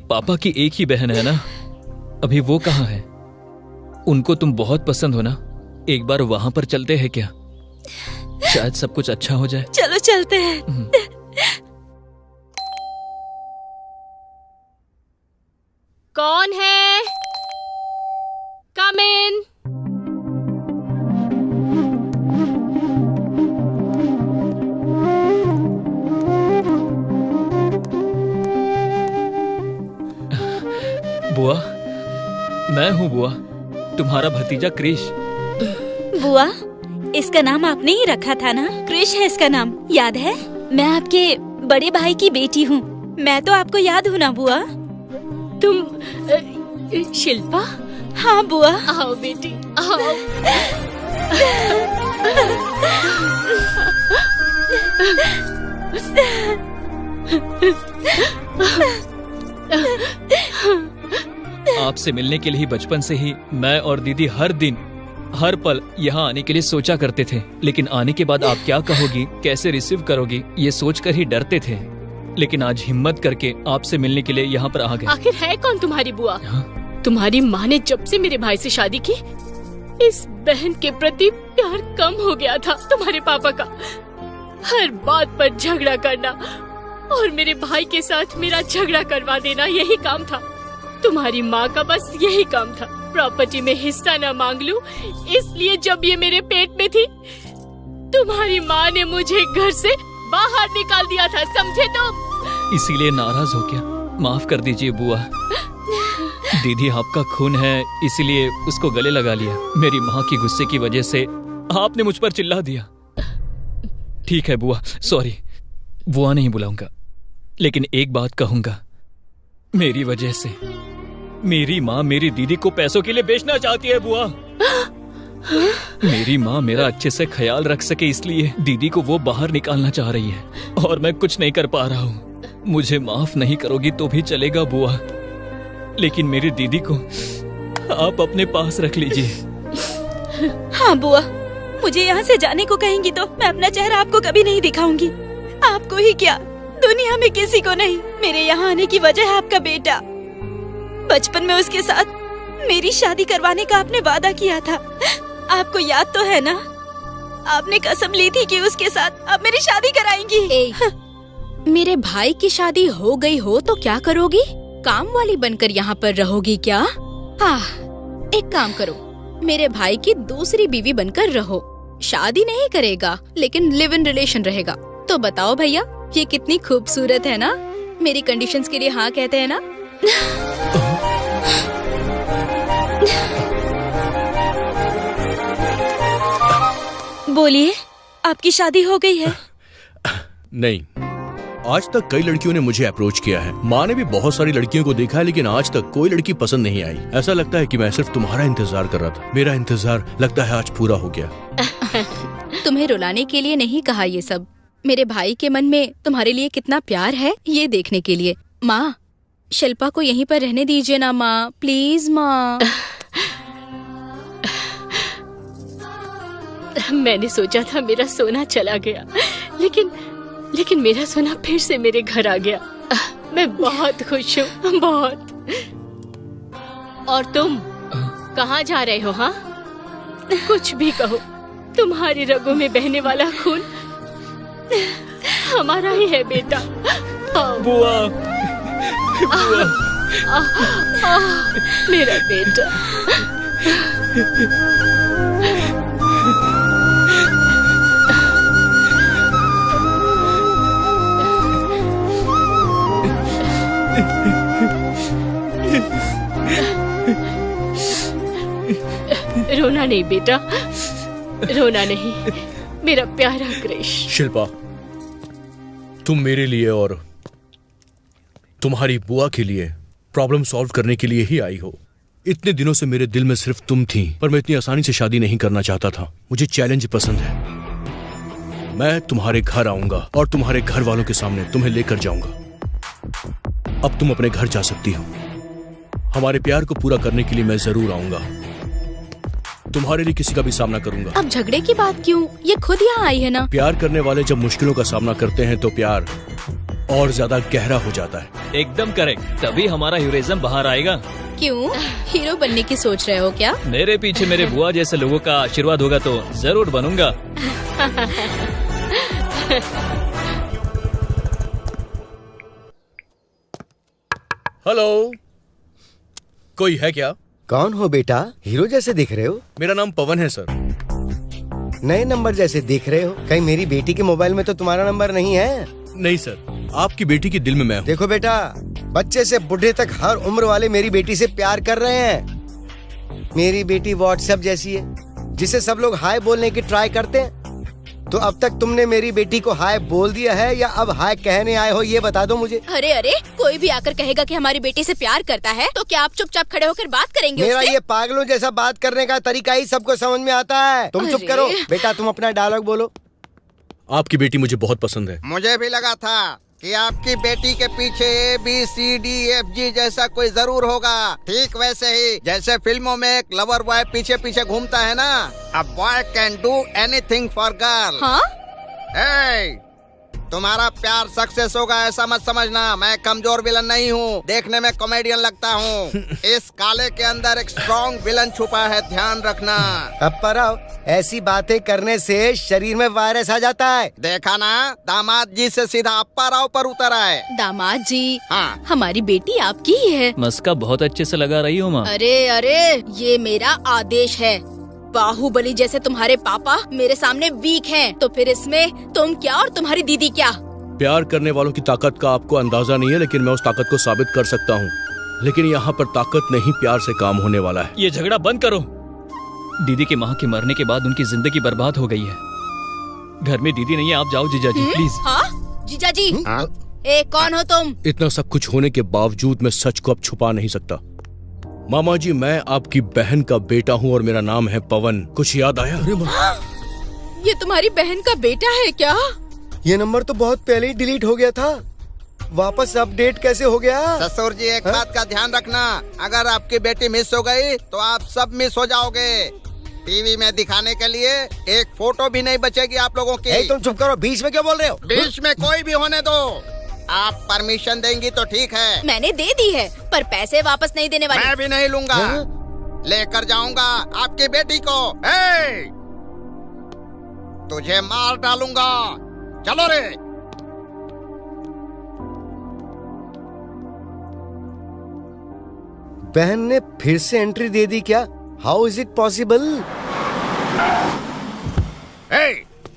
पापा की एक ही बहन है ना, अभी वो कहाँ है? उनको तुम बहुत पसंद हो ना, एक बार वहां पर चलते हैं क्या? शायद सब कुछ अच्छा हो जाए। चलो चलते हैं। कौन है? कम इन। बुआ, मैं हूँ बुआ, तुम्हारा भतीजा क्रिश। बुआ, इसका नाम आपने ही रखा था ना? क्रिश है इसका नाम, याद है? मैं आपके बड़े भाई की बेटी हूँ। मैं तो आपको याद हूँ ना बुआ? तुम शिल्पा? हाँ बुआ। आओ बेटी, आओ। आपसे मिलने के लिए ही बचपन से ही मैं और दीदी हर दिन हर पल यहाँ आने के लिए सोचा करते थे, लेकिन आने के बाद आप क्या कहोगी, कैसे रिसीव करोगी, ये सोचकर ही डरते थे। लेकिन आज हिम्मत करके आपसे मिलने के लिए यहाँ पर आ गए। आखिर है कौन तुम्हारी बुआ? तुम्हारी माँ ने जब से मेरे भाई से शादी की, इस बहन के प्रति प्यार कम हो गया था। तुम्हारे पापा का हर बात पर झगड़ा करना और मेरे भाई के साथ मेरा झगड़ा करवा देना, यही काम था। तुम्हारी माँ का बस यही काम था, प्रॉपर्टी में हिस्सा न मांग लूं, इसलिए जब ये मेरे पेट में थी तुम्हारी माँ ने मुझे घर से बाहर निकाल दिया था, समझे तुम? इसीलिए नाराज हो क्या? माफ कर दीजिए बुआ। दीदी आपका खून है, इसीलिए उसको गले लगा लिया। मेरी माँ की गुस्से की वजह से आपने मुझ पर चिल्ला दिया। ठीक है बुआ, सॉरी, बुआ नहीं बुलाऊंगा। लेकिन एक बात कहूंगा, मेरी वजह से मेरी माँ मेरी दीदी को पैसों के लिए बेचना चाहती है बुआ। मेरी माँ मेरा अच्छे से ख्याल रख सके इसलिए दीदी को वो बाहर निकालना चाह रही है और मैं कुछ नहीं कर पा रहा हूँ। मुझे माफ नहीं करोगी तो भी चलेगा बुआ, लेकिन मेरी दीदी को आप अपने पास रख लीजिए। हाँ बुआ, मुझे यहाँ से जाने को कहेंगी तो मैं अपना चेहरा आपको कभी नहीं दिखाऊंगी। आपको ही क्या, दुनिया में किसी को नहीं। मेरे यहाँ आने की वजह है आपका बेटा। बचपन में उसके साथ मेरी शादी करवाने का आपने वादा किया था, आपको याद तो है ना? आपने कसम ली थी कि उसके साथ आप मेरी शादी कराएंगी। मेरे भाई की शादी हो गई हो तो क्या करोगी? काम वाली बनकर यहाँ पर रहोगी क्या? हाँ, एक काम करो, मेरे भाई की दूसरी बीवी बनकर रहो। शादी नहीं करेगा लेकिन लिव इन रिलेशन रहेगा। तो बताओ भैया, ये कितनी खूबसूरत है ना? मेरी कंडीशंस के लिए हाँ कहते हैं ना? बोलिए, आपकी शादी हो गई है? नहीं, आज तक कई लड़कियों ने मुझे अप्रोच किया है। माँ ने भी बहुत सारी लड़कियों को देखा है, लेकिन आज तक कोई लड़की पसंद नहीं आई। ऐसा लगता है कि मैं सिर्फ तुम्हारा इंतजार कर रहा था। मेरा इंतजार लगता है आज पूरा हो गया। तुम्हें रुलाने के लिए नहीं कहा ये सब। मेरे भाई के मन में तुम्हारे लिए कितना प्यार है ये देखने के लिए। माँ, शिल्पा को यहीं पर रहने दीजिए ना माँ, प्लीज माँ। मैंने सोचा था मेरा सोना चला गया, लेकिन मेरा सोना फिर से मेरे घर आ गया। मैं बहुत खुश हूँ, बहुत। और तुम कहाँ जा रहे हो? हाँ, कुछ भी कहो, तुम्हारी रगों में बहने वाला खून हमारा ही है बेटा। बुआ, मेरा बेटा। रोना नहीं बेटा, रोना नहीं, मेरा प्यारा क्रिश। शिल्पा, तुम मेरे लिए और तुम्हारी बुआ के लिए प्रॉब्लम सॉल्व करने के लिए ही आई हो। इतने दिनों से मेरे दिल में सिर्फ तुम थी, पर मैं इतनी आसानी से शादी नहीं करना चाहता था। मुझे चैलेंज पसंद है। मैं तुम्हारे घर आऊंगा और तुम्हारे घर वालों के सामने तुम्हें लेकर जाऊंगा। अब तुम अपने घर जा सकती हो। हमारे प्यार को पूरा करने के लिए मैं जरूर आऊंगा। तुम्हारे लिए किसी का भी सामना करूंगा। अब झगड़े की बात क्यों? ये खुद यहाँ आई है ना। प्यार करने वाले जब मुश्किलों का सामना करते हैं तो प्यार और ज्यादा गहरा हो जाता है। एकदम करेक्ट, तभी हमारा हीरोइज्म बाहर आएगा। क्यों, हीरो बनने की सोच रहे हो क्या? मेरे पीछे मेरे बुआ जैसे लोगों का आशीर्वाद होगा तो जरूर बनूंगा। हेलो, कोई है क्या? कौन हो बेटा? हीरो जैसे दिख रहे हो। मेरा नाम पवन है सर। नए नंबर जैसे दिख रहे हो। कहीं मेरी बेटी के मोबाइल में तो तुम्हारा नंबर नहीं है? नहीं सर, आपकी बेटी के दिल में मैं हूँ। देखो बेटा, बच्चे से बूढ़े तक हर उम्र वाले मेरी बेटी से प्यार कर रहे हैं। मेरी बेटी व्हाट्सएप जैसी है, जिसे सब लोग हाय बोलने की ट्राई करते हैं। तो अब तक तुमने मेरी बेटी को हाय बोल दिया है या अब हाय कहने आए हो, ये बता दो मुझे। अरे अरे, कोई भी आकर कहेगा कि हमारी बेटी से प्यार करता है तो क्या आप चुपचाप खड़े होकर बात करेंगे मेरा उससे? ये पागलों जैसा बात करने का तरीका ही सबको समझ में आता है। तुम चुप करो बेटा, तुम अपना डायलॉग बोलो। आपकी बेटी मुझे बहुत पसंद है। मुझे भी लगा था कि आपकी बेटी के पीछे ABCDFG जैसा कोई जरूर होगा। ठीक वैसे ही जैसे फिल्मों में एक लवर बॉय पीछे पीछे घूमता है ना, a boy can do anything for girl. हाँ? तुम्हारा प्यार सक्सेस होगा ऐसा मत समझना। मैं कमजोर विलन नहीं हूँ, देखने में कॉमेडियन लगता हूँ। इस काले के अंदर एक स्ट्रॉन्ग विलन छुपा है, ध्यान रखना। अब पर ऐसी बातें करने से शरीर में वायरस आ जाता है। देखा ना, दामाद जी से सीधा अप्पा राव पर उतर आए। दामाद जी? हाँ, हमारी बेटी आपकी ही है। मस्का बहुत अच्छे से लगा रही हो माँ। अरे अरे, ये मेरा आदेश है। बाहुबली जैसे तुम्हारे पापा मेरे सामने वीक हैं, तो फिर इसमें तुम क्या और तुम्हारी दीदी क्या? प्यार करने वालों की ताकत का आपको अंदाजा नहीं है, लेकिन मैं उस ताकत को साबित कर सकता हूँ। लेकिन यहाँ पर ताकत नहीं, प्यार से काम होने वाला है। ये झगड़ा बंद करो। दीदी की माँ के मरने के बाद उनकी जिंदगी बर्बाद हो गई है। घर में दीदी नहीं है, आप जाओ जीजा जी प्लीज। हाँ जीजा जी? ए, कौन हो तुम? इतना सब कुछ होने के बावजूद मैं सच को अब छुपा नहीं सकता। मामा जी, मैं आपकी बहन का बेटा हूँ और मेरा नाम है पवन। कुछ याद आया? ये तुम्हारी बहन का बेटा है क्या? ये नंबर तो बहुत पहले ही डिलीट हो गया था, वापस अपडेट कैसे हो गया? ससुर जी, एक बात का ध्यान रखना, अगर आपकी बेटी मिस हो गई तो आप सब मिस हो जाओगे। टीवी में दिखाने के लिए एक फोटो भी नहीं बचेगी आप लोगों की। तुम चुप करो, बीच में क्या बोल रहे हो? बीच में कोई भी होने दो। आप परमिशन देंगी तो ठीक है। मैंने दे दी है, पर पैसे वापस नहीं देने वाली। मैं भी नहीं लूंगा। लेकर जाऊंगा आपकी बेटी को। तुझे मार डालूंगा। चलो रे। बहन ने फिर से एंट्री दे दी क्या? How is it possible?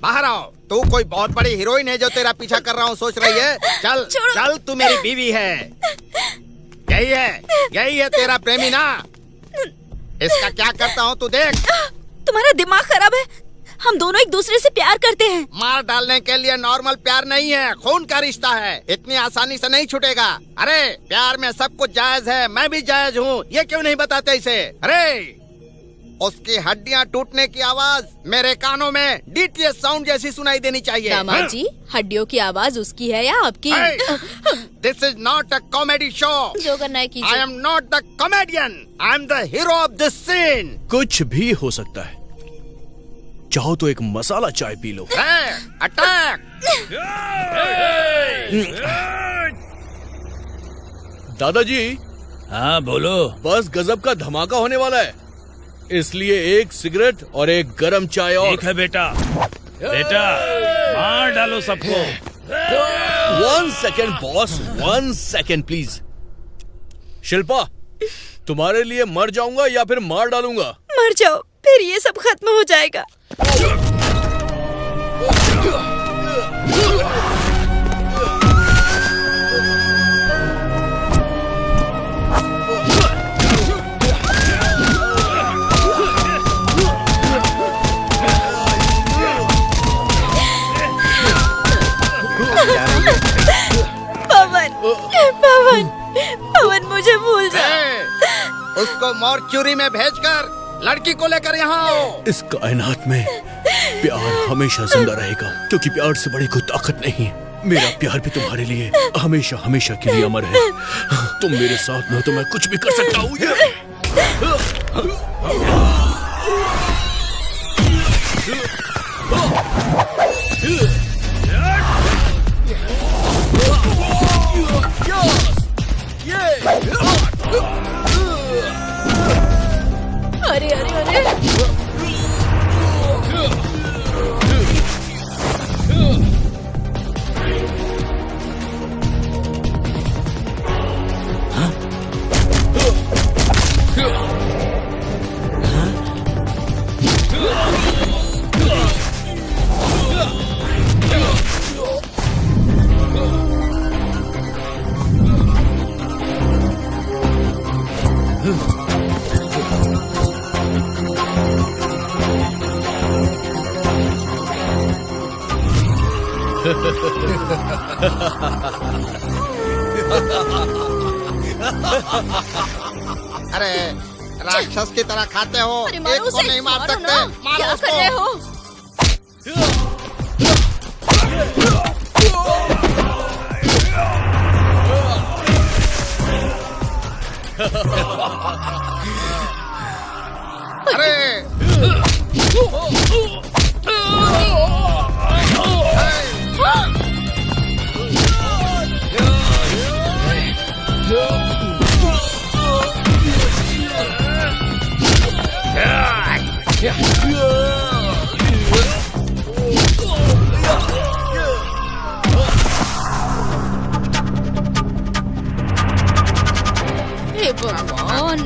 बाहर आओ। तू कोई बहुत बड़ी हीरोइन है जो तेरा पीछा कर रहा हूँ सोच रही है? चल चल, तू मेरी बीवी है। यही है तेरा प्रेमी ना? इसका क्या करता हूँ तू देख। तुम्हारा दिमाग खराब है। हम दोनों एक दूसरे से प्यार करते हैं। मार डालने के लिए नॉर्मल प्यार नहीं है, खून का रिश्ता है। इतनी आसानी से नहीं छूटेगा। अरे प्यार में सब कुछ जायज है, मैं भी जायज हूँ। ये क्यों नहीं बताते इसे? अरे उसकी हड्डियाँ टूटने की आवाज मेरे कानों में डीटीएच साउंड जैसी सुनाई देनी चाहिए। दामाद जी, हड्डियों की आवाज उसकी है या आपकी? This is not a comedy show. जो करना है कीजिए। I am not the comedian, I am the hero of this scene. कुछ भी हो सकता है। चाहो तो एक मसाला चाय पी लो। अटैक! दादाजी। हाँ बोलो। बस गजब का धमाका होने वाला है, इसलिए एक सिगरेट और एक गरम चाय और। ठीक है बेटा। बेटा मार डालो सबको। 1 second boss, 1 second please. Shilpa, तुम्हारे लिए मर जाऊंगा या फिर मार डालूंगा? मर जाओ, फिर ये सब खत्म हो जाएगा। पवन, पवन मुझे भूल जा। उसको मॉर्चुरी में भेजकर लड़की को लेकर यहाँ आओ। इस कायनात में प्यार हमेशा जिंदा रहेगा, क्योंकि प्यार से बड़ी कोई ताकत नहीं है। मेरा प्यार भी तुम्हारे लिए हमेशा हमेशा के लिए अमर है। तुम मेरे साथ में हो तो मैं कुछ भी कर सकता हूँ। अरे अरे अरे, अरे राक्षस की तरह खाते हो, एक को नहीं मार सकते। मारो क्या उसको। कर रहे हो? हे भगवान।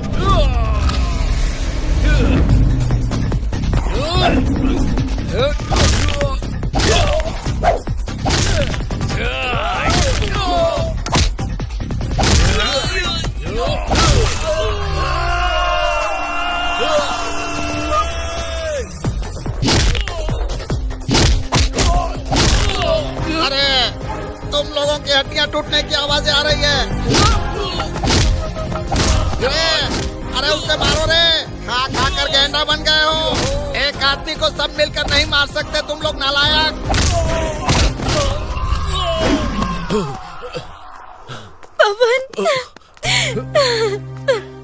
अरे तुम लोगों की हड्डियां टूटने की आवाजें आ रही है। अरे उससे मारो रे, खा खा कर गेंडा बन गए हो। एक आदमी को सब मिलकर नहीं मार सकते तुम लोग नालायक। पवन,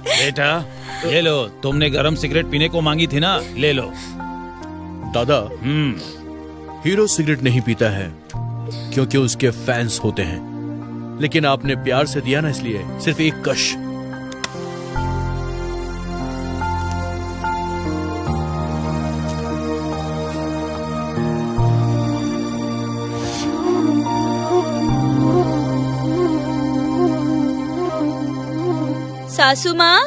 बेटा ये लो, तुमने गरम सिगरेट पीने को मांगी थी ना, ले लो। दादा, हीरो सिगरेट नहीं पीता है क्योंकि उसके फैंस होते हैं, लेकिन आपने प्यार से दिया ना, इसलिए सिर्फ एक कश। सासू माँ,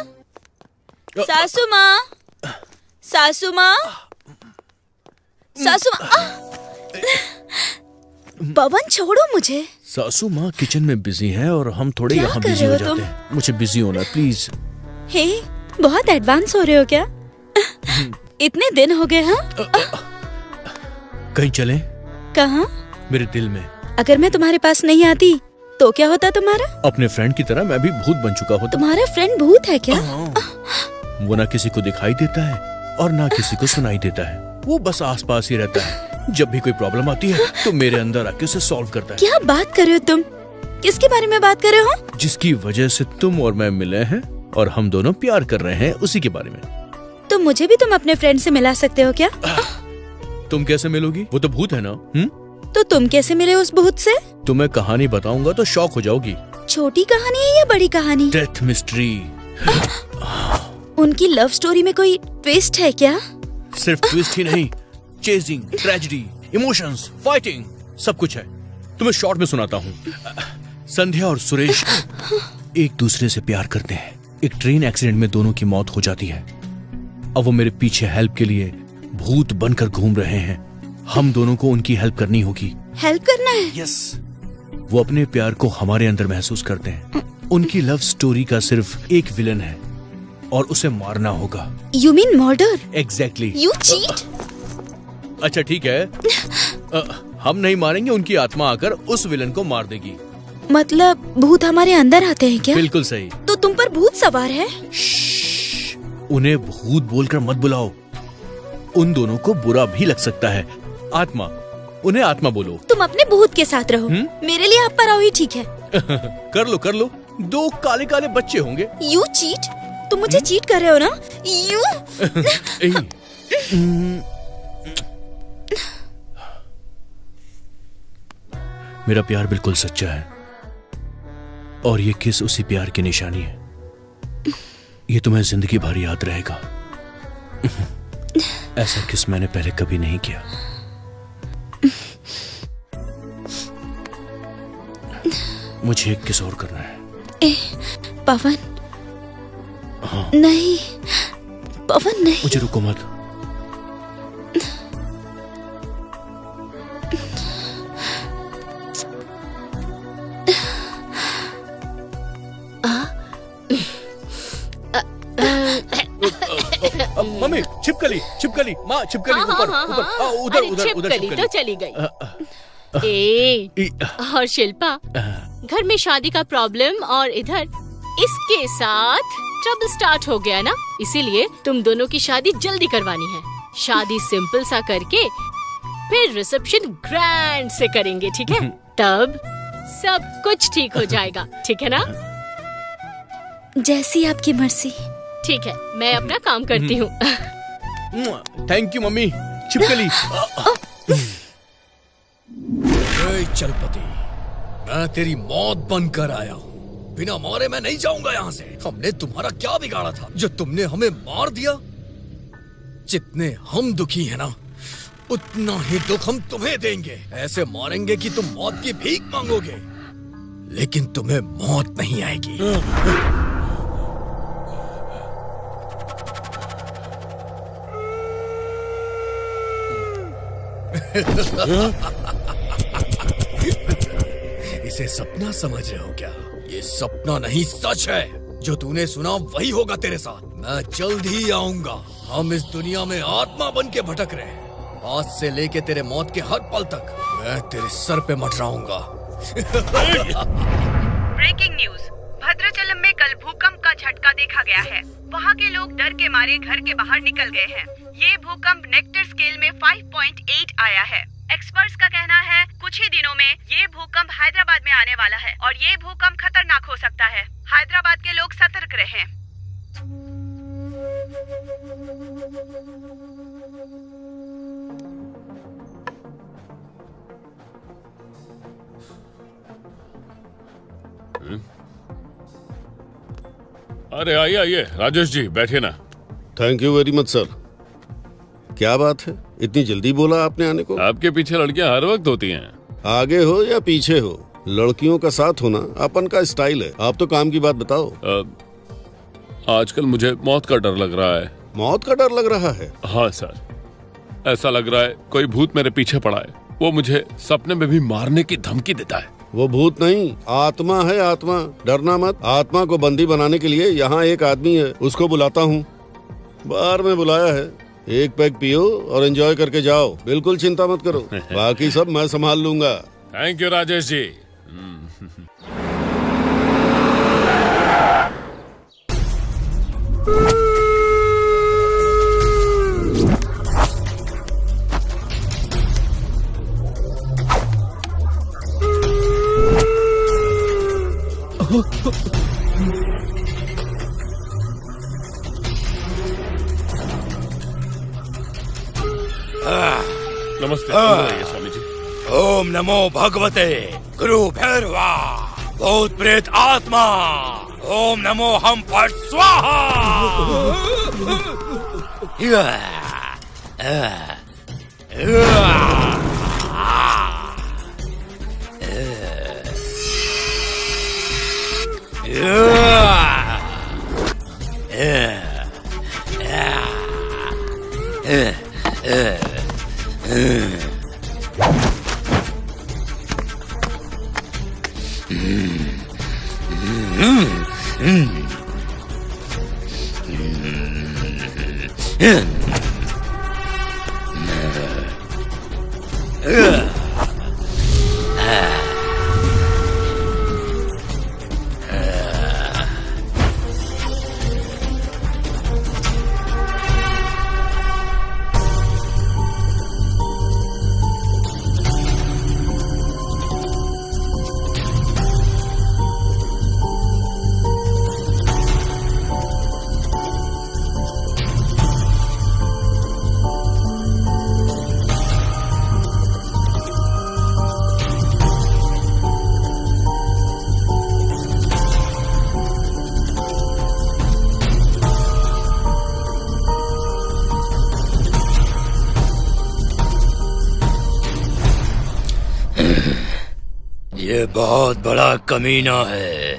सासू माँ, सासू माँ, सासू माँ। पवन छोड़ो मुझे। सासू माँ किचन में बिजी हैं और हम थोड़े यहाँ कर बिजी रहे हो हो जाते तुम? हैं। मुझे बिजी होना प्लीज। हे, बहुत एडवांस हो रहे हो क्या? इतने दिन हो गए हाँ? कहीं चलें? कहाँ? मेरे दिल में। अगर मैं तुम्हारे पास नहीं आती तो क्या होता तुम्हारा? अपने फ्रेंड की तरह मैं भी भूत बन चुका होता। तुम्हारा फ्रेंड भूत है क्या? वो ना किसी को दिखाई देता है और ना किसी को सुनाई देता है। वो बस आसपास ही रहता है। जब भी कोई प्रॉब्लम आती है तो मेरे अंदर आके उसे सॉल्व करता है। क्या बात कर रहे हो तुम? किसके बारे में बात कर रहे हो? जिसकी वजह से तुम और मैं मिले हैं और हम दोनों प्यार कर रहे हैं, उसी के बारे में। तो मुझे भी तुम अपने फ्रेंड से मिला सकते हो क्या? तुम कैसे मिलोगी? वो तो भूत है ना। तो तुम कैसे मिले उस भूत से? तुम्हें कहानी बताऊंगा तो शॉक हो जाओगी। छोटी कहानी है या बड़ी कहानी? Death mystery. उनकी लव स्टोरी में कोई ट्विस्ट है क्या? सिर्फ ट्विस्ट ही नहीं, चेजिंग, ट्रेजेडी, इमोशंस, फाइटिंग, सब कुछ है। तुम्हें शॉर्ट में सुनाता हूँ। संध्या और सुरेश एक दूसरे से प्यार करते हैं। एक ट्रेन एक्सीडेंट में दोनों की मौत हो जाती है। अब वो मेरे पीछे हेल्प के लिए भूत बनकर घूम रहे हैं। हम दोनों को उनकी हेल्प करनी होगी। हेल्प करना है? यस। वो अपने प्यार को हमारे अंदर महसूस करते हैं। उनकी लव स्टोरी का सिर्फ एक विलन है और उसे मारना होगा। You mean murder? Exactly. You cheat? अच्छा ठीक है, हम नहीं मारेंगे, उनकी आत्मा आकर उस विलन को मार देगी। मतलब भूत हमारे अंदर आते हैं क्या? बिल्कुल सही। तो तुम पर भूत सवार है? उन्हें भूत बोलकर मत बुलाओ, उन दोनों को बुरा भी लग सकता है। आत्मा, उन्हें आत्मा बोलो। तुम अपने भूत के साथ रहो। मेरे लिए आप पर आओ ही ठीक है। कर लो कर लो, दो काले काले बच्चे होंगे। You cheat? तुम मुझे चीट कर रहे हो ना? You? मेरा प्यार बिल्कुल सच्चा है और ये किस उसी प्यार की निशानी है। ये तुम्हें जिंदगी भर याद रहेगा। ऐसा किस मैंने पहले कभी नहीं किया। मुझे एक किस और करना है। पवन। हाँ। नहीं पवन नहीं। मुझे रुको मत। मम्मी छिपकली छिपकली, माँ छिपकली, ऊपर ऊपर, उधर उधर उधर छिपकली तो चली गई। और शिल्पा, घर में शादी का प्रॉब्लम और इधर इसके साथ ट्रबल स्टार्ट हो गया ना, इसीलिए तुम दोनों की शादी जल्दी करवानी है। शादी सिंपल सा करके फिर रिसेप्शन ग्रैंड से करेंगे, ठीक है? तब सब कुछ ठीक हो जाएगा, ठीक है ना? जैसी आपकी मर्जी। ठीक है, मैं अपना काम करती हूँ। Thank you mummy. छिपकली। चलपति, मैं तेरी मौत बनकर आया हूँ। बिना मारे मैं नहीं जाऊंगा यहाँ से। हमने तुम्हारा क्या बिगाड़ा था जो तुमने हमें मार दिया? जितने हम दुखी हैं ना, उतना ही दुख हम तुम्हें देंगे। ऐसे मारेंगे कि तुम मौत की भीख मांगोगे, लेकिन तुम्हें मौत नहीं आएगी। इसे सपना समझ रहे हो क्या? ये सपना नहीं, सच है। जो तूने सुना वही होगा तेरे साथ। मैं जल्द ही आऊंगा। हम इस दुनिया में आत्मा बन के भटक रहे हैं। आज से लेके तेरे मौत के हर पल तक मैं तेरे सर पे मंडराऊंगा। ब्रेकिंग न्यूज, भद्राचलम में कल भूकंप का झटका देखा गया है। वहाँ के लोग डर के मारे घर के बाहर निकल गए हैं। ये भूकंप नेक्टर स्केल में 5.8 आया है। एक्सपर्ट्स का कहना है कुछ ही दिनों में ये भूकंप हैदराबाद में आने वाला है और ये भूकंप खतरनाक हो सकता है। हैदराबाद के लोग सतर्क रहें। अरे आइए आइए राजेश जी, बैठिए ना। Thank you very much sir. क्या बात है, इतनी जल्दी बोला आपने आने को? आपके पीछे लड़कियां हर वक्त होती हैं। आगे हो या पीछे हो, लड़कियों का साथ होना अपन का स्टाइल है। आप तो काम की बात बताओ। आजकल मुझे मौत का डर लग रहा है। मौत का डर लग रहा है? हाँ सर, ऐसा लग रहा है कोई भूत मेरे पीछे पड़ा है। वो मुझे सपने में भी मारने की धमकी देता है। वो भूत नहीं, आत्मा है, आत्मा। डरना मत। आत्मा को बंदी बनाने के लिए यहाँ एक आदमी है, उसको बुलाता हूँ। बार में बुलाया है। एक पैक पियो और एंजॉय करके जाओ। बिल्कुल चिंता मत करो, बाकी सब मैं संभाल लूंगा। Thank you Rajesh ji. नमस्ते। स्वामी जी। ओम नमो भगवते गुरु भैरवा भूत प्रेत आत्मा। ओम नमो हम फट स्वाहा। ये बहुत बड़ा कमीना है।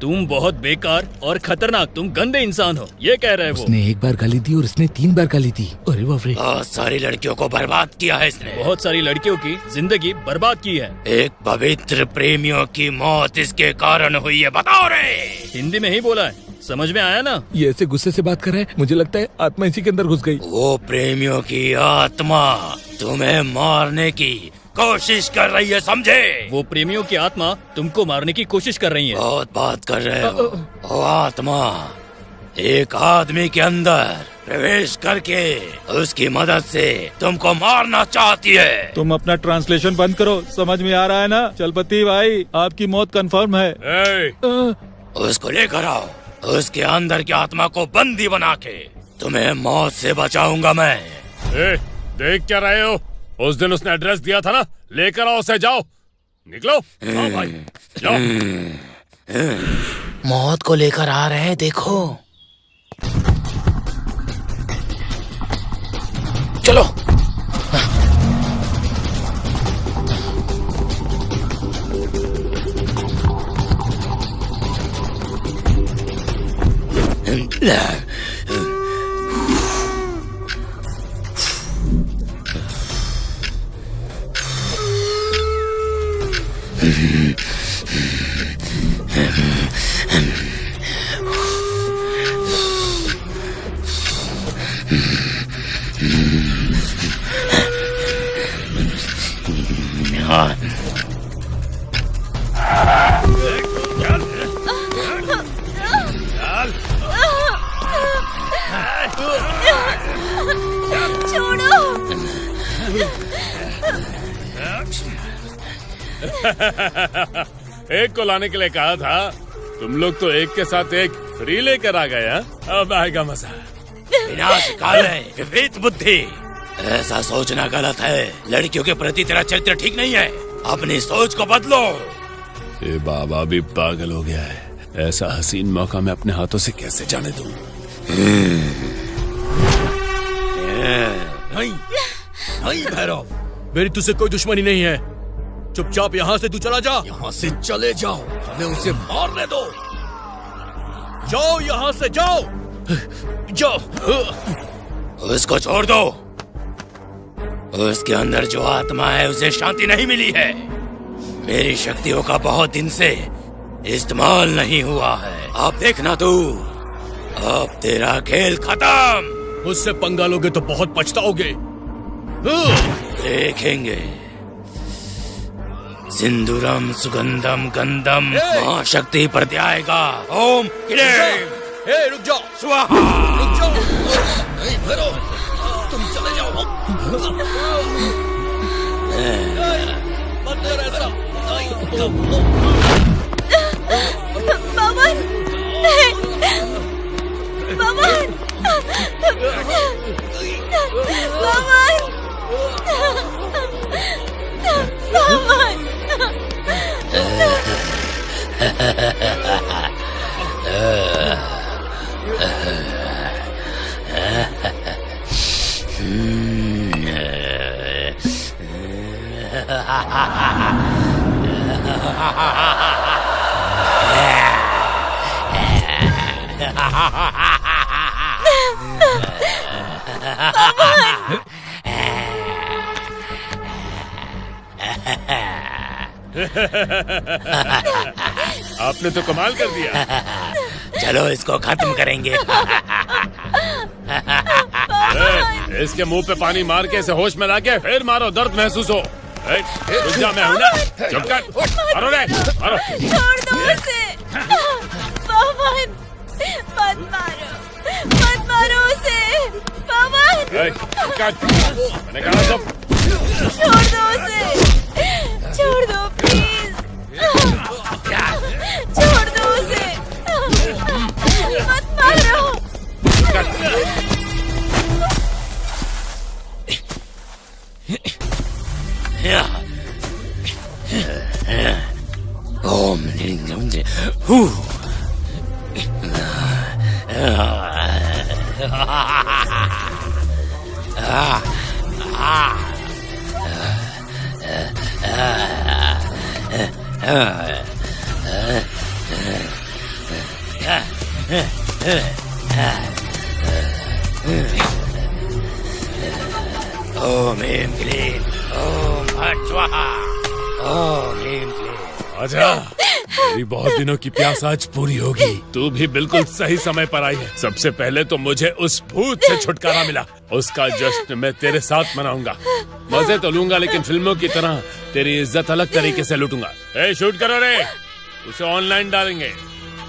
तुम बहुत बेकार और खतरनाक, तुम गंदे इंसान हो, ये कह रहे हो। उसने एक बार गाली दी और इसने 3 बार गाली दी। अरे बाप रे। बहुत सारी लड़कियों को बर्बाद किया है इसने। बहुत सारी लड़कियों की जिंदगी बर्बाद की है। एक पवित्र प्रेमियों की मौत इसके कारण हुई है। बताओ रे। हिंदी में ही बोला है, समझ में आया ना? ये ऐसे गुस्से से बात कर रहा है, मुझे लगता है आत्मा इसी के अंदर घुस गई। वो प्रेमियों की आत्मा तुम्हें मारने की कोशिश कर रही है, समझे? वो प्रेमियों की आत्मा तुमको मारने की कोशिश कर रही है। बहुत बात कर रहे हो। वो आत्मा एक आदमी के अंदर प्रवेश करके उसकी मदद से तुमको मारना चाहती है। तुम अपना ट्रांसलेशन बंद करो, समझ में आ रहा है ना? चलपति भाई, आपकी मौत कंफर्म है। उसको लेकर आओ। उसके अंदर की आत्मा को बंदी बना के तुम्हें मौत से बचाऊंगा मैं। देख क्या रहे हो? उस दिन उसने एड्रेस दिया था ना, लेकर आओ उसे। जाओ, निकलो। हाँ भाई, जाओ। मौत को लेकर आ रहे हैं, देखो। चलो। एक को लाने के लिए कहा था, तुम लोग तो एक के साथ एक फ्री लेकर आ गए। अब आएगा मजा। विनाश काल है, विपरीत बुद्धि। ऐसा सोचना गलत है। लड़कियों के प्रति तेरा चरित्र ठीक नहीं है। अपनी सोच को बदलो। ये बाबा भी पागल हो गया है। ऐसा हसीन मौका मैं अपने हाथों से कैसे जाने दूं? नहीं भैरव, मेरी तुझसे कोई दुश्मनी नहीं है। चुपचाप यहाँ से तू चला जा। यहाँ से चले जाओ, हमें उसे मारने दो। जाओ यहाँ से, जाओ। जाओ। उसको छोड़ दो। उसके अंदर जो आत्मा है उसे शांति नहीं मिली है। मेरी शक्तियों का बहुत दिन से इस्तेमाल नहीं हुआ है। अब देखना तू, अब तेरा खेल खत्म। उससे पंगा लोगे तो बहुत पछताओगे। देखेंगे। सिंदूरम सुगंधम गंधम महाशक्ति प्रत्याएगा। ओम क्लीं। रुक जाओ। स्वाहा। रुक जाओ। नहीं भरो, तुम चले जाओ। मत कर ऐसा। पवन, पवन, पवन, आपने तो कमाल कर दिया। चलो इसको खत्म करेंगे। इसके मुंह पे पानी मार के इसे होश में लाके फिर मारो, दर्द महसूस हो। रुक जा, मैं हूं ना। चुप कर। मारो रे, मारो। छोड़ दो उसे। पवन, मत मारो, मत मारो उसे। पवन, मैंने कहा जब। छोड़ दो उसे, छोड़ दो प्लीज, छोड़ दो उसे, मत मारो। ओम ओम ह्रीं क्लीं ओम फट् स्वाहा। ओम ह्रीं क्लीं। आजा, मेरी बहुत दिनों की प्यास आज पूरी होगी। तू भी बिल्कुल सही समय पर आई है। सबसे पहले तो मुझे उस भूत से छुटकारा मिला, उसका जश्न मैं तेरे साथ मनाऊंगा। मजे तो लूंगा, लेकिन फिल्मों की तरह तेरी इज्जत अलग तरीके से लूटूंगा। ए, शूट करो रे, उसे ऑनलाइन डालेंगे,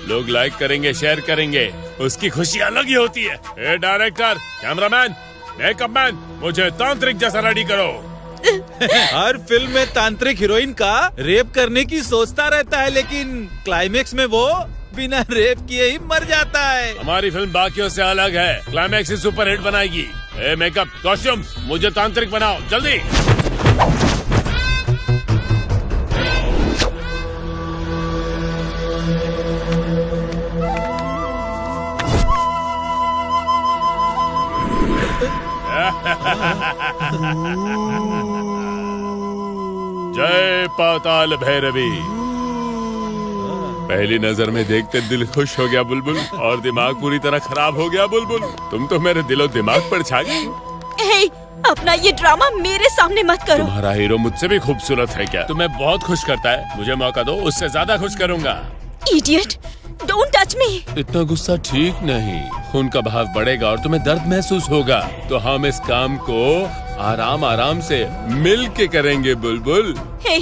लोग लाइक करेंगे, शेयर करेंगे, उसकी खुशी अलग ही होती है। ए डायरेक्टर, कैमरामैन, मेकअपमैन, मुझे तांत्रिक जैसा रेडी करो। हर फिल्म में तांत्रिक हीरोइन का रेप करने की सोचता रहता है, लेकिन क्लाइमेक्स में वो बिना रेप किए ही मर जाता है। हमारी फिल्म बाकियों से अलग है, क्लाइमेक्स ही सुपर हिट बनाएगी। ए मेकअप, कॉस्ट्यूम, मुझे तांत्रिक बनाओ जल्दी। जय पाताल भैरवी। पहली नजर में देखते दिल खुश हो गया बुलबुल, और दिमाग पूरी तरह खराब हो गया बुलबुल। तुम तो मेरे दिलो दिमाग पर छा गई। अपना ये ड्रामा मेरे सामने मत करो। तुम्हारा हीरो मुझसे भी खूबसूरत है क्या? तुम्हें बहुत खुश करता है, मुझे मौका दो, उससे ज्यादा खुश करूंगा। Idiot, don't touch me. इतना गुस्सा ठीक नहीं, खून का बहाव बढ़ेगा और तुम्हें दर्द महसूस होगा। तो हम इस काम को आराम आराम से मिल के करेंगे बुलबुल। हे,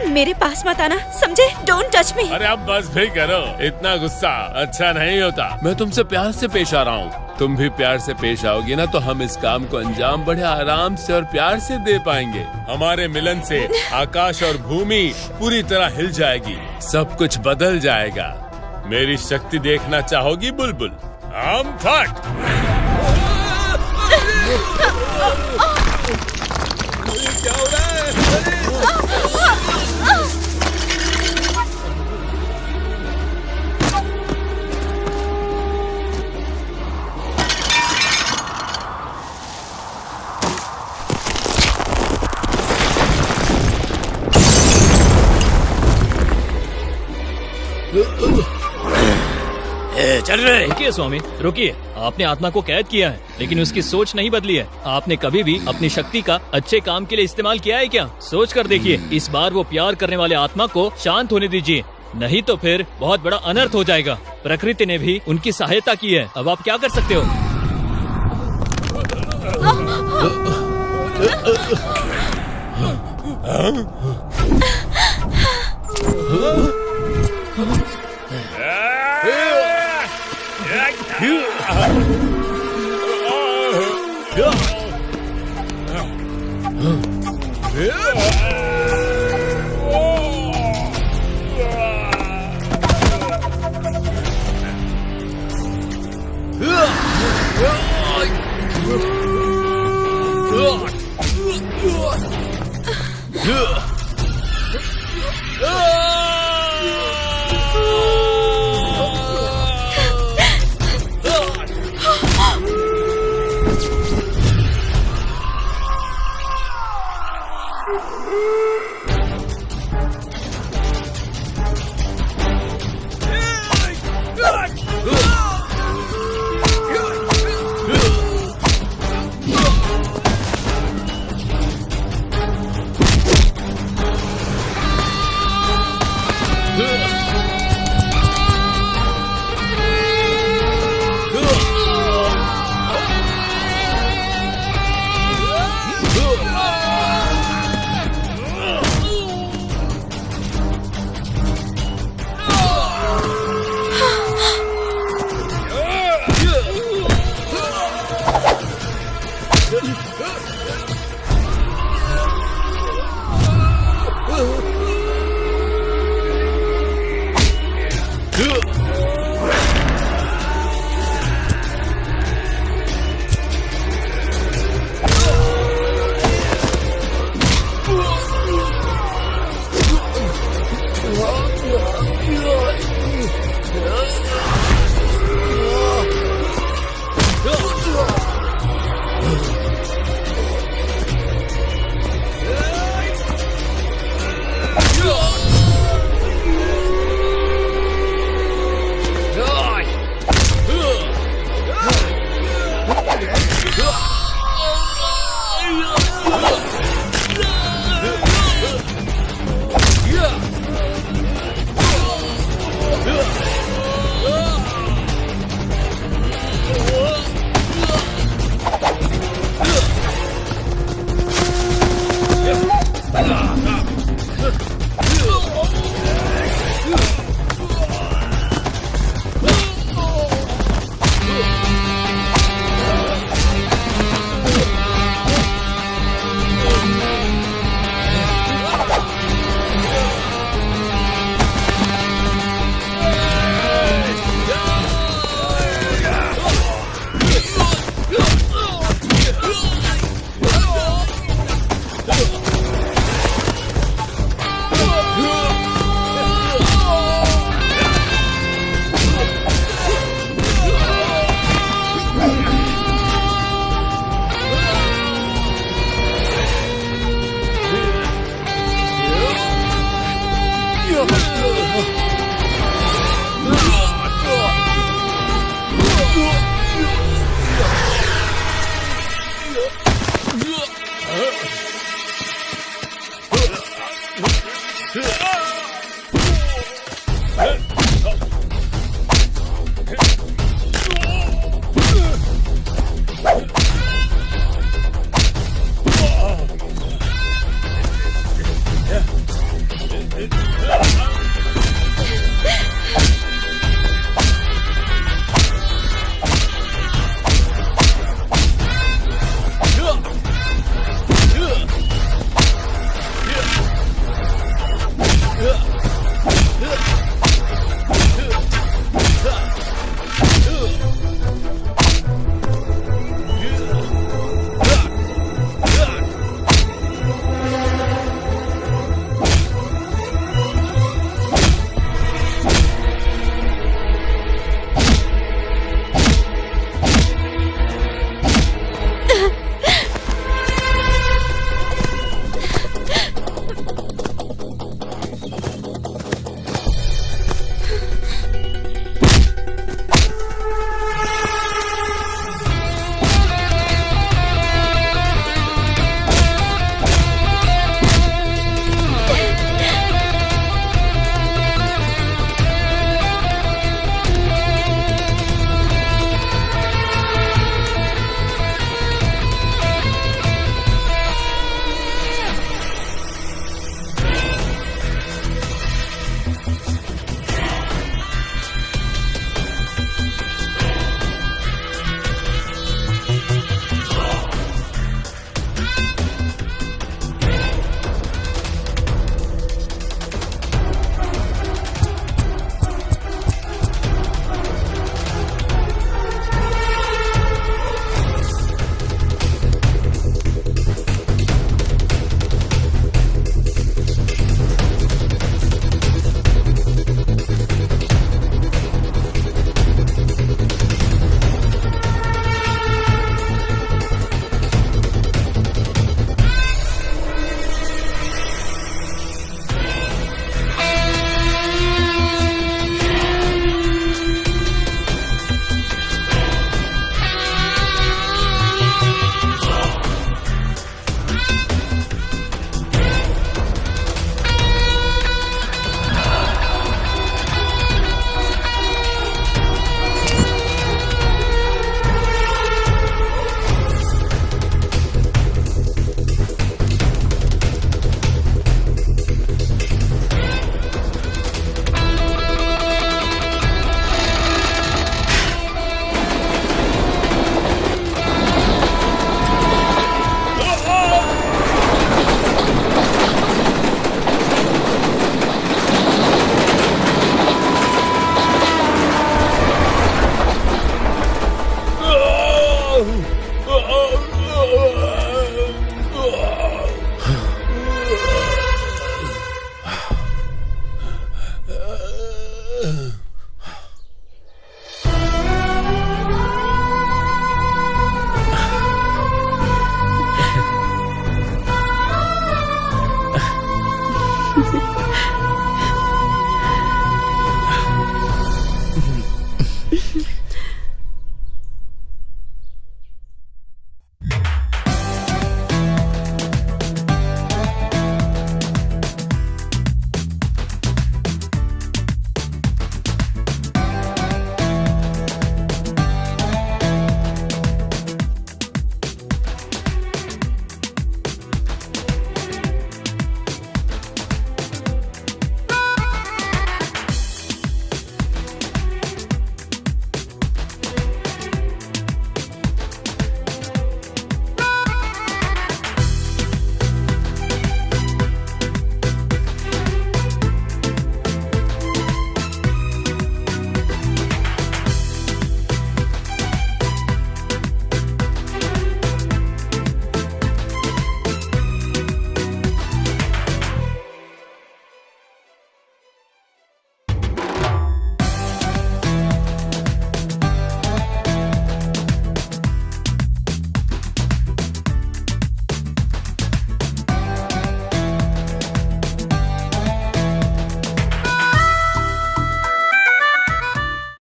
मेरे पास मत आना, समझे? Don't touch me. अरे अब बस भी करो, इतना गुस्सा अच्छा नहीं होता। मैं तुमसे प्यार से पेश आ रहा हूँ, तुम भी प्यार से पेश आओगी ना, तो हम इस काम को अंजाम बड़े आराम से और प्यार से दे पाएंगे। हमारे मिलन से आकाश और भूमि पूरी तरह हिल जाएगी, सब कुछ बदल जाएगा। मेरी शक्ति देखना चाहोगी बुलबुल? हम फट। क्या हो रहा है? चल रहे। रुकिए स्वामी, रुकिए। आपने आत्मा को कैद किया है, लेकिन उसकी सोच नहीं बदली है। आपने कभी भी अपनी शक्ति का अच्छे काम के लिए इस्तेमाल किया है क्या? सोच कर देखिए। इस बार वो प्यार करने वाले आत्मा को शांत होने दीजिए, नहीं तो फिर बहुत बड़ा अनर्थ हो जाएगा। प्रकृति ने भी उनकी सहायता की है, अब आप क्या कर सकते हो?